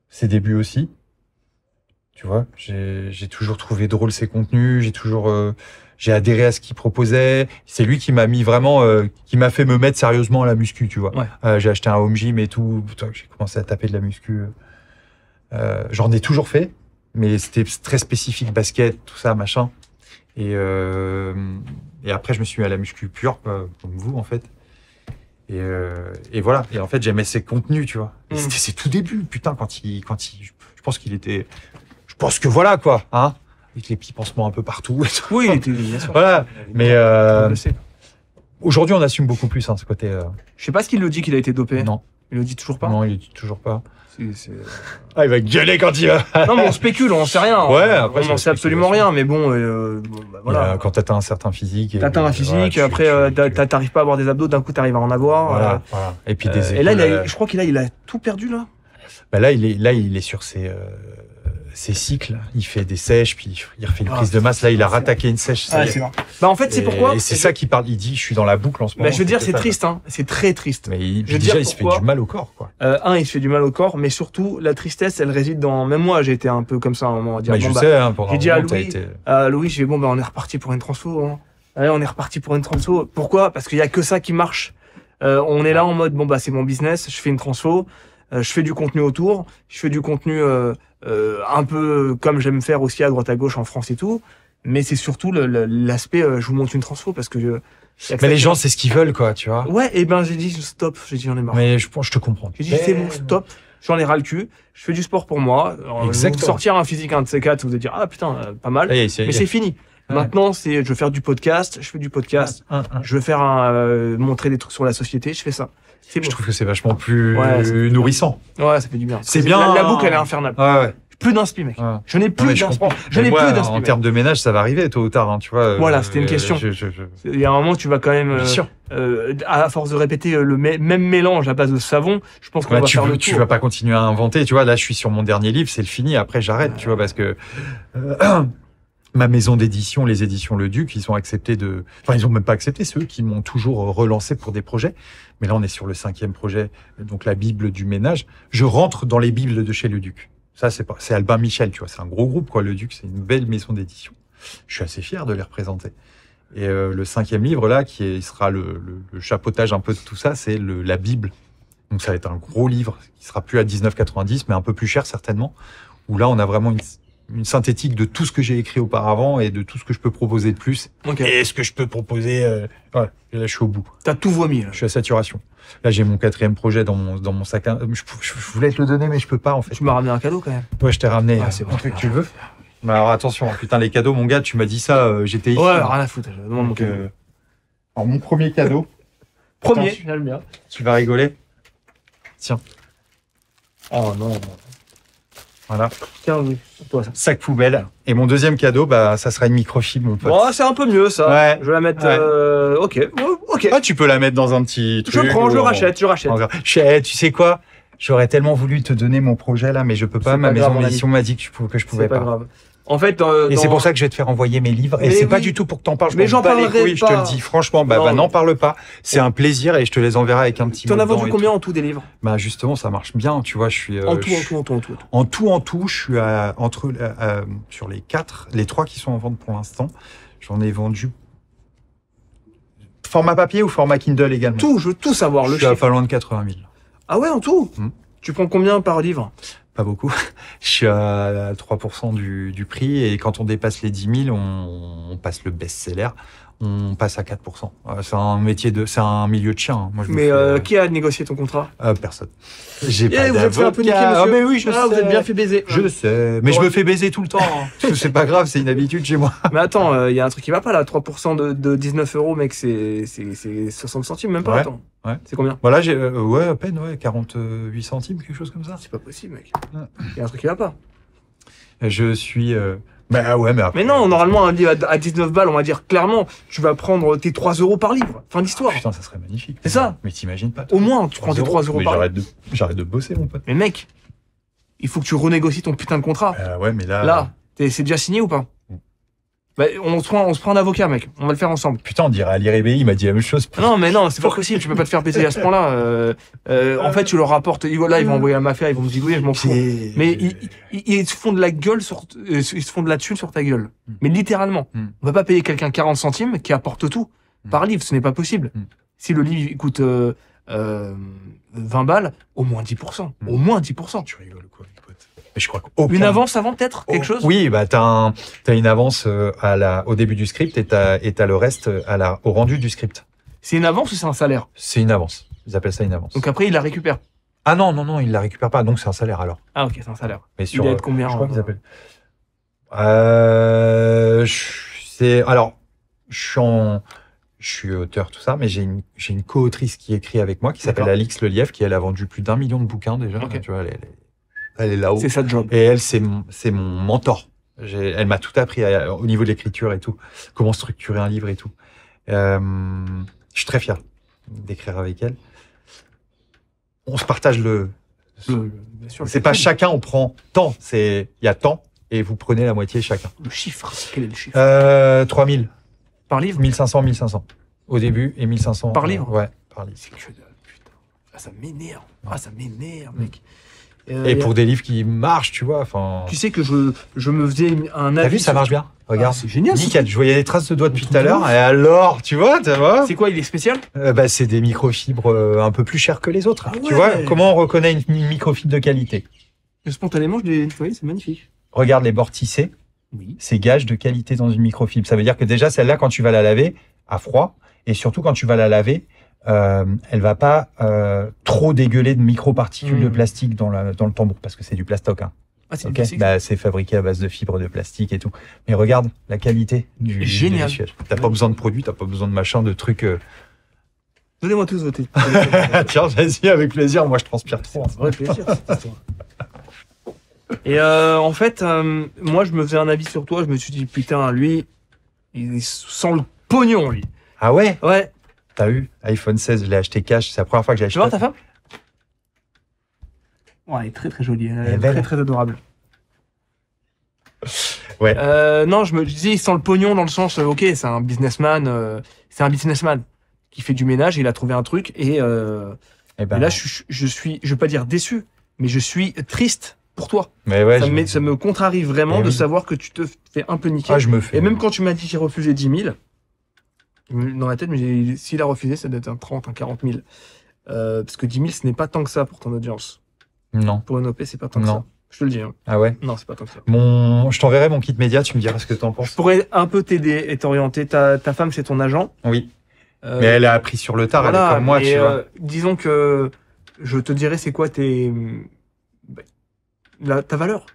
ses débuts aussi. Tu vois, j'ai toujours trouvé drôle ses contenus, j'ai adhéré à ce qu'il proposait. C'est lui qui m'a mis vraiment, qui m'a fait me mettre sérieusement à la muscu, tu vois. Ouais. J'ai acheté un home gym et tout. J'ai commencé à taper de la muscu. J'en ai toujours fait. Mais c'était très spécifique, basket, tout ça, machin. Et après, je me suis mis à la muscu pure, comme vous, en fait. Et voilà. Et en fait, j'aimais ses contenus, tu vois. C'était ses tout débuts, putain, quand il, je pense qu'il était, je pense que voilà, quoi, hein. Avec les petits pansements un peu partout. Et tout. Oui, il était, bien sûr. Voilà. Mais, aujourd'hui, on assume beaucoup plus, ce côté, Je sais pas ce qu'il le dit qu'il a été dopé. Non. Il le dit toujours pas? Non, il le dit toujours pas. Il va gueuler quand il va. Non, mais on spécule, on sait rien. Ouais, après, on sait absolument rien, mais bon, voilà. Quand t'atteins un certain physique. T'atteins un physique, après, t'arrives pas à avoir des abdos, d'un coup, t'arrives à en avoir. Voilà. Et puis des et là, je crois qu'il a tout perdu, là. Bah là, il est sur ses cycles. Il fait des sèches, puis il refait une prise de masse. Là, il a rattaqué une sèche. C'est vrai. Bah, en fait, c'est pourquoi. Et c'est ça qu'il parle. Il dit, je suis dans la boucle en ce moment. Bah, je veux dire, c'est triste, hein. C'est très triste. Mais déjà, il se fait du mal au corps, quoi. Il se fait du mal au corps, mais surtout, la tristesse, elle réside dans, même moi, j'ai été un peu comme ça à un moment. Je sais, hein, pendant j'ai dit à Louis, j'ai dit, on est reparti pour une transfo, hein. Allez, on est reparti pour une transfo. Pourquoi? Parce qu'il y a que ça qui marche. On est là en mode, c'est mon business, je fais une transfo. Je fais du contenu autour, je fais du contenu un peu comme j'aime faire aussi à droite à gauche en France et tout. Mais c'est surtout l'aspect, je vous montre une transfo parce que mais les gens, c'est ce qu'ils veulent, quoi, tu vois. Ouais, et ben j'ai dit stop, j'ai dit j'en ai marre. Mais je te comprends. J'ai dit c'est bon, stop, j'en ai ras le cul, je fais du sport pour moi. Exactement. Vous sortir un physique, un de ces quatre, vous allez dire ah putain, pas mal. Mais c'est fini. Ouais. Maintenant, je veux faire du podcast, je fais du podcast, je veux faire montrer des trucs sur la société, je fais ça. Je trouve que c'est vachement plus nourrissant. Ouais, ça fait du bien. C'est bien. La boucle, elle est infernale. Ouais. Plus d'inspi, mec. Ouais. Je n'ai plus d'inspi. Je n'ai plus d'inspi. En termes de ménage, ça va arriver tôt ou tard, hein, tu vois. Voilà, c'était une question. Il y a un moment, tu vas quand même, à force de répéter le même mélange à base de savon, je pense qu'on va faire le tour. Tu vas pas continuer à inventer, tu vois. Là, je suis sur mon dernier livre, c'est le fini. Après, j'arrête, tu vois, parce que ma maison d'édition, les éditions Le Duc, ils ont accepté ils ont même pas accepté, c'est eux qui m'ont toujours relancé pour des projets. Mais là, on est sur le 5e projet, donc la Bible du ménage. Je rentre dans les Bibles de chez Le Duc. Ça, c'est Albin Michel, tu vois, c'est un gros groupe, quoi. Le Duc, c'est une belle maison d'édition. Je suis assez fier de les représenter. Et le 5e livre, là, qui sera le chapeautage un peu de tout ça, c'est la Bible. Donc, ça va être un gros livre qui sera plus à 19,90, mais un peu plus cher, certainement. Où là, on a vraiment une synthétique de tout ce que j'ai écrit auparavant et de tout ce que je peux proposer de plus. Okay. Et ce que je peux proposer, voilà. Et là, je suis au bout. T'as tout vomi, là. Je suis à saturation. Là, j'ai mon 4e projet dans mon sac à... Je voulais te le donner, mais je peux pas, en fait. Tu m'as ramené un cadeau, quand même. Ouais, je t'ai ramené. Ah, c'est bon. Tu le veux? Mais alors, attention, putain, les cadeaux, mon gars, tu m'as dit ça, j'étais ici. Ouais, rien à foutre. Je demande mon cadeau. Alors, mon premier cadeau. Premier, le mien. Tu vas rigoler. Tiens. Oh non. Voilà. Tiens, oui. Toi, ça. Sac poubelle. Et mon deuxième cadeau, ça sera une microfibre, mon pote. Oh, c'est un peu mieux, ça. Ouais. Je vais la mettre, ok. Ah, tu peux la mettre dans un petit truc. Je prends, je rachète. Tu sais quoi? J'aurais tellement voulu te donner mon projet, là, mais je peux pas. Ma maison d'édition m'a dit que je pouvais pas. C'est pas grave. En fait, et c'est pour ça que je vais te faire envoyer mes livres. Et c'est pas du tout pour que t'en parles. Mais j'en parlerai pas. Je te le dis franchement. N'en parle pas. C'est un plaisir et je te les enverrai avec un petit. Tu en as vendu combien en tout des livres? Bah justement, ça marche bien. Tu vois, je suis. En tout, je suis sur les 3 qui sont en vente pour l'instant. J'en ai vendu. Format papier ou format Kindle également? Tout, je veux tout savoir. Je suis à pas loin de 80 000. Ah ouais, en tout? Tu prends combien par livre? Pas beaucoup. Je suis à 3% du prix et quand on dépasse les 10 000, on passe le best-seller, on passe à 4%. C'est un milieu de chien. Moi, qui a négocié ton contrat? Personne. J'ai pas vous êtes fait un peu niquer, monsieur. Mais oui, je sais. Vous êtes bien fait baiser. Je sais. Mais je me fais baiser tout le temps. Hein. C'est pas grave, c'est une habitude chez moi. Mais attends, il y a un truc qui va pas là. 3% de 19 €, mec, c'est 60 centimes, même pas. Ouais. Attends. Ouais. C'est combien? Voilà, j'ai à peine 48 centimes, quelque chose comme ça. C'est pas possible, mec. Il y a un truc qui va pas. Je suis bah ouais, mais après... Mais non, normalement, un livre à 19 balles, on va dire clairement, tu vas prendre tes 3 € par livre. Fin d'histoire. Putain, ça serait magnifique. C'est ça. Mais t'imagines pas. Au moins, tu prends tes 3 € par livre. J'arrête de bosser, mon pote. Mais mec, il faut que tu renégocies ton putain de contrat. Ouais, mais là... Là, c'est déjà signé ou pas? Bah, on se prend un avocat, mec. On va le faire ensemble. Putain, on dirait Ali Rebéi, il m'a dit la même chose. Non, mais non, c'est pas possible. Tu peux pas te faire baiser à ce point-là. En fait, tu leur rapportes. Là, ils vont envoyer la mafia, ils vont me zigouiller, je m'en fous. Mais ils se font de la gueule ils se font de la thune sur ta gueule. Mais littéralement. On va pas payer quelqu'un 40 centimes qui apporte tout par livre. Ce n'est pas possible. Si le livre il coûte 20 balles, au moins 10%. Au moins 10%. Tu rigoles quoi, mon pote? Mais je crois une avance avant peut-être quelque chose? Oui, bah t'as une avance au début du script et t'as le reste au rendu du script. C'est une avance ou c'est un salaire? C'est une avance. Ils appellent ça une avance. Donc après, il la récupère? Ah non, il la récupère pas. Donc c'est un salaire alors. Ah ok, c'est un salaire. Mais il doit être combien? Je crois qu'ils appellent. Je suis auteur, tout ça, mais j'ai une co-autrice qui écrit avec moi, qui s'appelle Alix Lelièvre, qui elle a vendu plus d'1 million de bouquins déjà. Okay. Tu vois, elle est là-haut. C'est sa job. Et elle, c'est mon mentor. Elle m'a tout appris au niveau de l'écriture et tout, comment structurer un livre et tout. Je suis très fier d'écrire avec elle. On se partage c'est pas chacun, on prend tant. Il y a tant et vous prenez la moitié chacun. Le chiffre, quel est le chiffre? 3000. Par livre? 1500 au début et 1500. Par livre? Ouais, par livre. C'est que putain. Ah, ça m'énerve. Ah, ça m'énerve, mec. Et pour des livres qui marchent, tu vois. Tu sais que je me faisais un avis. T'as vu, ça marche bien. Regarde. C'est génial. Nickel. Je voyais des traces de doigts depuis tout à l'heure. Et alors, tu vois. C'est quoi, il est spécial? C'est des microfibres un peu plus chères que les autres. Ah ouais. Tu vois, comment on reconnaît une microfibre de qualité? Spontanément, je l'ai nettoyé, c'est magnifique. Regarde les bords tissés. Oui. c'est gage de qualité dans une microfibre. Ça veut dire que déjà, celle-là, quand tu vas la laver à froid, et surtout quand tu vas la laver, elle va pas trop dégueuler de microparticules de plastique dans le tambour, parce que c'est du plastoc. Hein. Ah, c'est Okay. C'est fabriqué à base de fibres de plastique et tout. Mais regarde la qualité du essuie-glace. T'as pas besoin de produits, t'as pas besoin de machin, de trucs. Donnez-moi tous vos Tiens, vas-y, avec plaisir. Moi, je transpire trop. C'est vrai plaisir, cette histoire. Et en fait, moi, je me faisais un avis sur toi. Je me suis dit, putain, lui, il sent le pognon, lui. Ah ouais? Ouais. T'as eu iPhone 16, je l'ai acheté cash. C'est la première fois que j'ai Tu acheté. vois ta femme? Ouais, elle est très très jolie. Elle est belle. très très adorable. Ouais. Non, je me disais, il sent le pognon dans le sens, ok, c'est un businessman qui fait du ménage. Il a trouvé un truc et là, je veux pas dire déçu, mais je suis triste pour toi. Mais ouais, Ça me contrarie vraiment de savoir que tu te fais un peu niquer. Ah, je me fais. Et même quand tu m'as dit qu'il refusait 10 000, dans la tête, mais s'il a refusé, ça doit être un 30, un 40 000. Parce que 10 000, ce n'est pas tant que ça pour ton audience. Non. Pour une OP, c'est pas tant que Non. ça. Je te le dis. Hein. Ah ouais? Non, c'est pas tant que ça. Je t'enverrai mon kit média, tu me diras ce que t'en penses. Je pourrais un peu t'aider et t'orienter. Ta femme, c'est ton agent. Oui. Mais elle a appris sur le tard, voilà, elle est comme moi, tu vois. Disons que je te dirais c'est quoi ta valeur.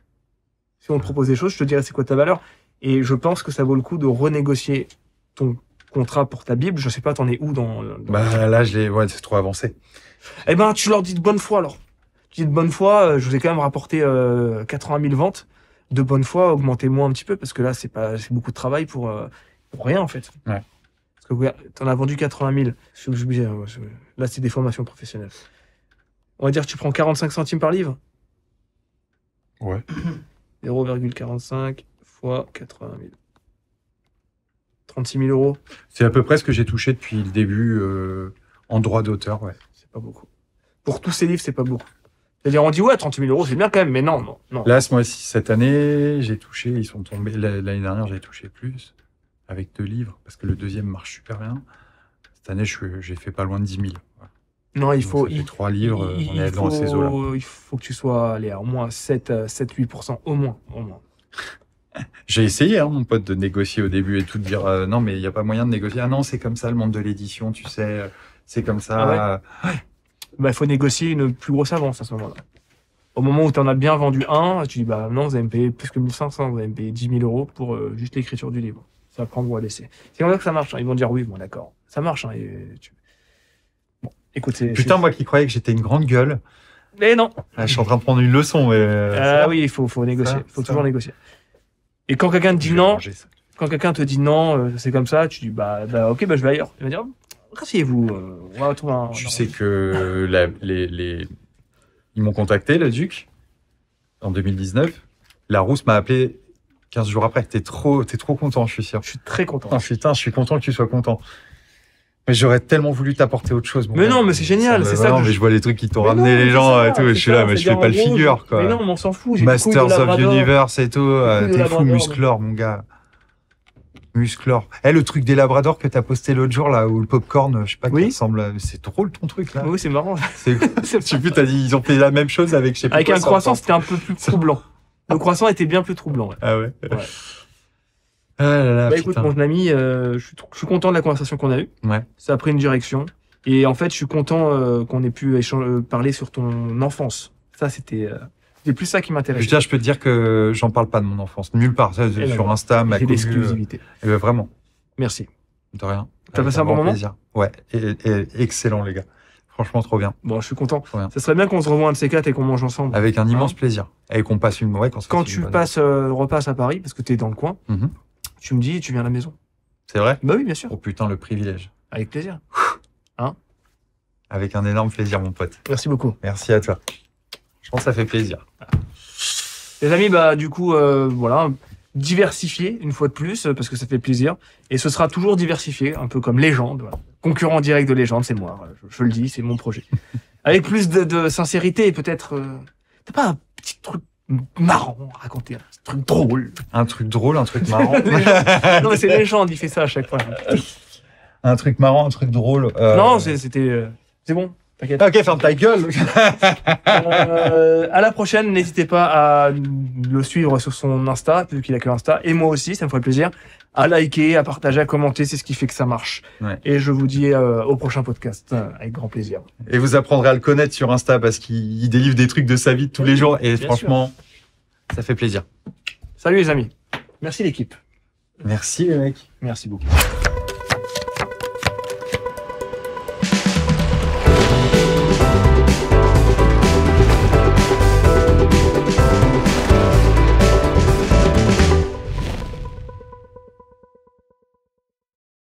Si on te propose des choses, je te dirais c'est quoi ta valeur. Et je pense que ça vaut le coup de renégocier ton contrat pour ta Bible. Je sais pas, t'en es où dans... Bah là, c'est trop avancé. Eh ben, tu leur dis de bonne foi alors. Tu dis de bonne foi, je vous ai quand même rapporté 80 000 ventes. De bonne foi, augmentez-moi un petit peu parce que là, c'est beaucoup de travail pour rien en fait. Ouais. Parce que t'en as vendu 80 000. Là, c'est des formations professionnelles. On va dire que tu prends 45 centimes par livre. Ouais. 0,45 fois 80 000. 36 000 euros. C'est à peu près ce que j'ai touché depuis le début en droit d'auteur, ouais. C'est pas beaucoup. Pour tous ces livres, c'est pas beaucoup. C'est-à-dire, on dit, ouais, 38 000 euros, c'est bien quand même, mais non. Là, ce mois-ci, cette année, j'ai touché, ils sont tombés. L'année dernière, j'ai touché plus avec 2 livres, parce que le deuxième marche super bien. Cette année, j'ai fait pas loin de 10 000. Voilà. Non, il faut. 3 livres, on est dans ces eaux-là. Il faut que tu sois allé à au moins 7-8%, au moins. J'ai essayé, hein, mon pote, de négocier au début et tout, de dire non, mais il n'y a pas moyen de négocier. Ah non, c'est comme ça, le monde de l'édition, tu sais, c'est comme ça. Ah ouais. Bah, il faut négocier une plus grosse avance à ce moment-là. Au moment où tu en as bien vendu un, tu dis bah non, vous allez me payer plus que 1 500, vous allez me payer 10 000 euros pour juste l'écriture du livre. Ça prendre ou à laisser. C'est comme ça que ça marche. Hein. Ils vont dire oui, bon d'accord. Ça marche. Hein, Bon, écoute, putain, moi qui croyais que j'étais une grande gueule. Mais non. Là, je suis en train de prendre une leçon. Mais, oui, il faut négocier. Il faut toujours négocier. Et quand quelqu'un te dit non, c'est comme ça, tu dis bah ok, bah je vais ailleurs. Il va dire rasseyez-vous, on va trouver un... Tu sais que ils m'ont contacté, le Duc, en 2019. La Rousse m'a appelé 15 jours après. T'es trop content, je suis sûr. Je suis très content. Oh, putain, je suis content que tu sois content. Mais j'aurais tellement voulu t'apporter autre chose. Mais non, mais c'est génial, c'est ça. Non, mais je vois les trucs qui t'ont ramené les gens et tout. Je suis là, mais je fais pas le figure, quoi. Mais non, on s'en fout. Masters of Universe et tout. T'es fou, Musclor, mon gars. Musclor. Le truc des labradors que t'as posté l'autre jour, là, où le popcorn, je sais pas, qui ressemble. C'est drôle ton truc, là. Oui, c'est marrant. Je sais plus, t'as dit, ils ont fait la même chose avec, je sais plus. Avec un croissant, c'était un peu plus troublant. Le croissant était bien plus troublant. Ouais. Ah ouais. Ah là là, écoute, mon ami, je suis content de la conversation qu'on a eue. Ouais. Ça a pris une direction. Et en fait, je suis content qu'on ait pu parler sur ton enfance. Ça, c'était plus ça qui m'intéressait. Je peux te dire que j'en parle pas de mon enfance. Nulle part. Ça, sur Insta, ma commu. L'exclusivité. Vraiment. Merci. De rien. T'as passé un bon moment? Plaisir. Ouais. Et excellent, les gars. Franchement, trop bien. Bon, je suis content. Ça serait bien qu'on se revoie un de ces 4 et qu'on mange ensemble. Avec un immense plaisir. Et qu'on passe une... Quand tu repasses à Paris, parce que t'es dans le coin, tu me dis et tu viens à la maison. C'est vrai? Bah oui, bien sûr. Oh putain, le privilège. Avec plaisir. Avec un énorme plaisir, mon pote. Merci beaucoup. Merci à toi. Je pense que ça fait plaisir. Les amis, du coup, voilà, diversifié une fois de plus, parce que ça fait plaisir. Et ce sera toujours diversifié, un peu comme Légende. Voilà. Concurrent direct de Légende, c'est moi. Je le dis, c'est mon projet. Avec plus de sincérité et peut-être... T'as pas un petit truc marrant à raconter, un truc drôle? Un truc drôle, un truc marrant. Non, mais c'est Légende, il fait ça à chaque fois. Un truc marrant, un truc drôle. Non, c'était... c'est bon. T'inquiète. Ok, ferme ta gueule. À la prochaine, n'hésitez pas à le suivre sur son Insta, vu qu'il a que Insta, et moi aussi, ça me ferait plaisir, à liker, à partager, à commenter, c'est ce qui fait que ça marche. Ouais. Et je vous dis au prochain podcast, avec grand plaisir. Et vous apprendrez à le connaître sur Insta parce qu'il délivre des trucs de sa vie tous les jours et franchement, ça fait plaisir. Salut les amis. Merci l'équipe. Merci les mecs. Merci beaucoup.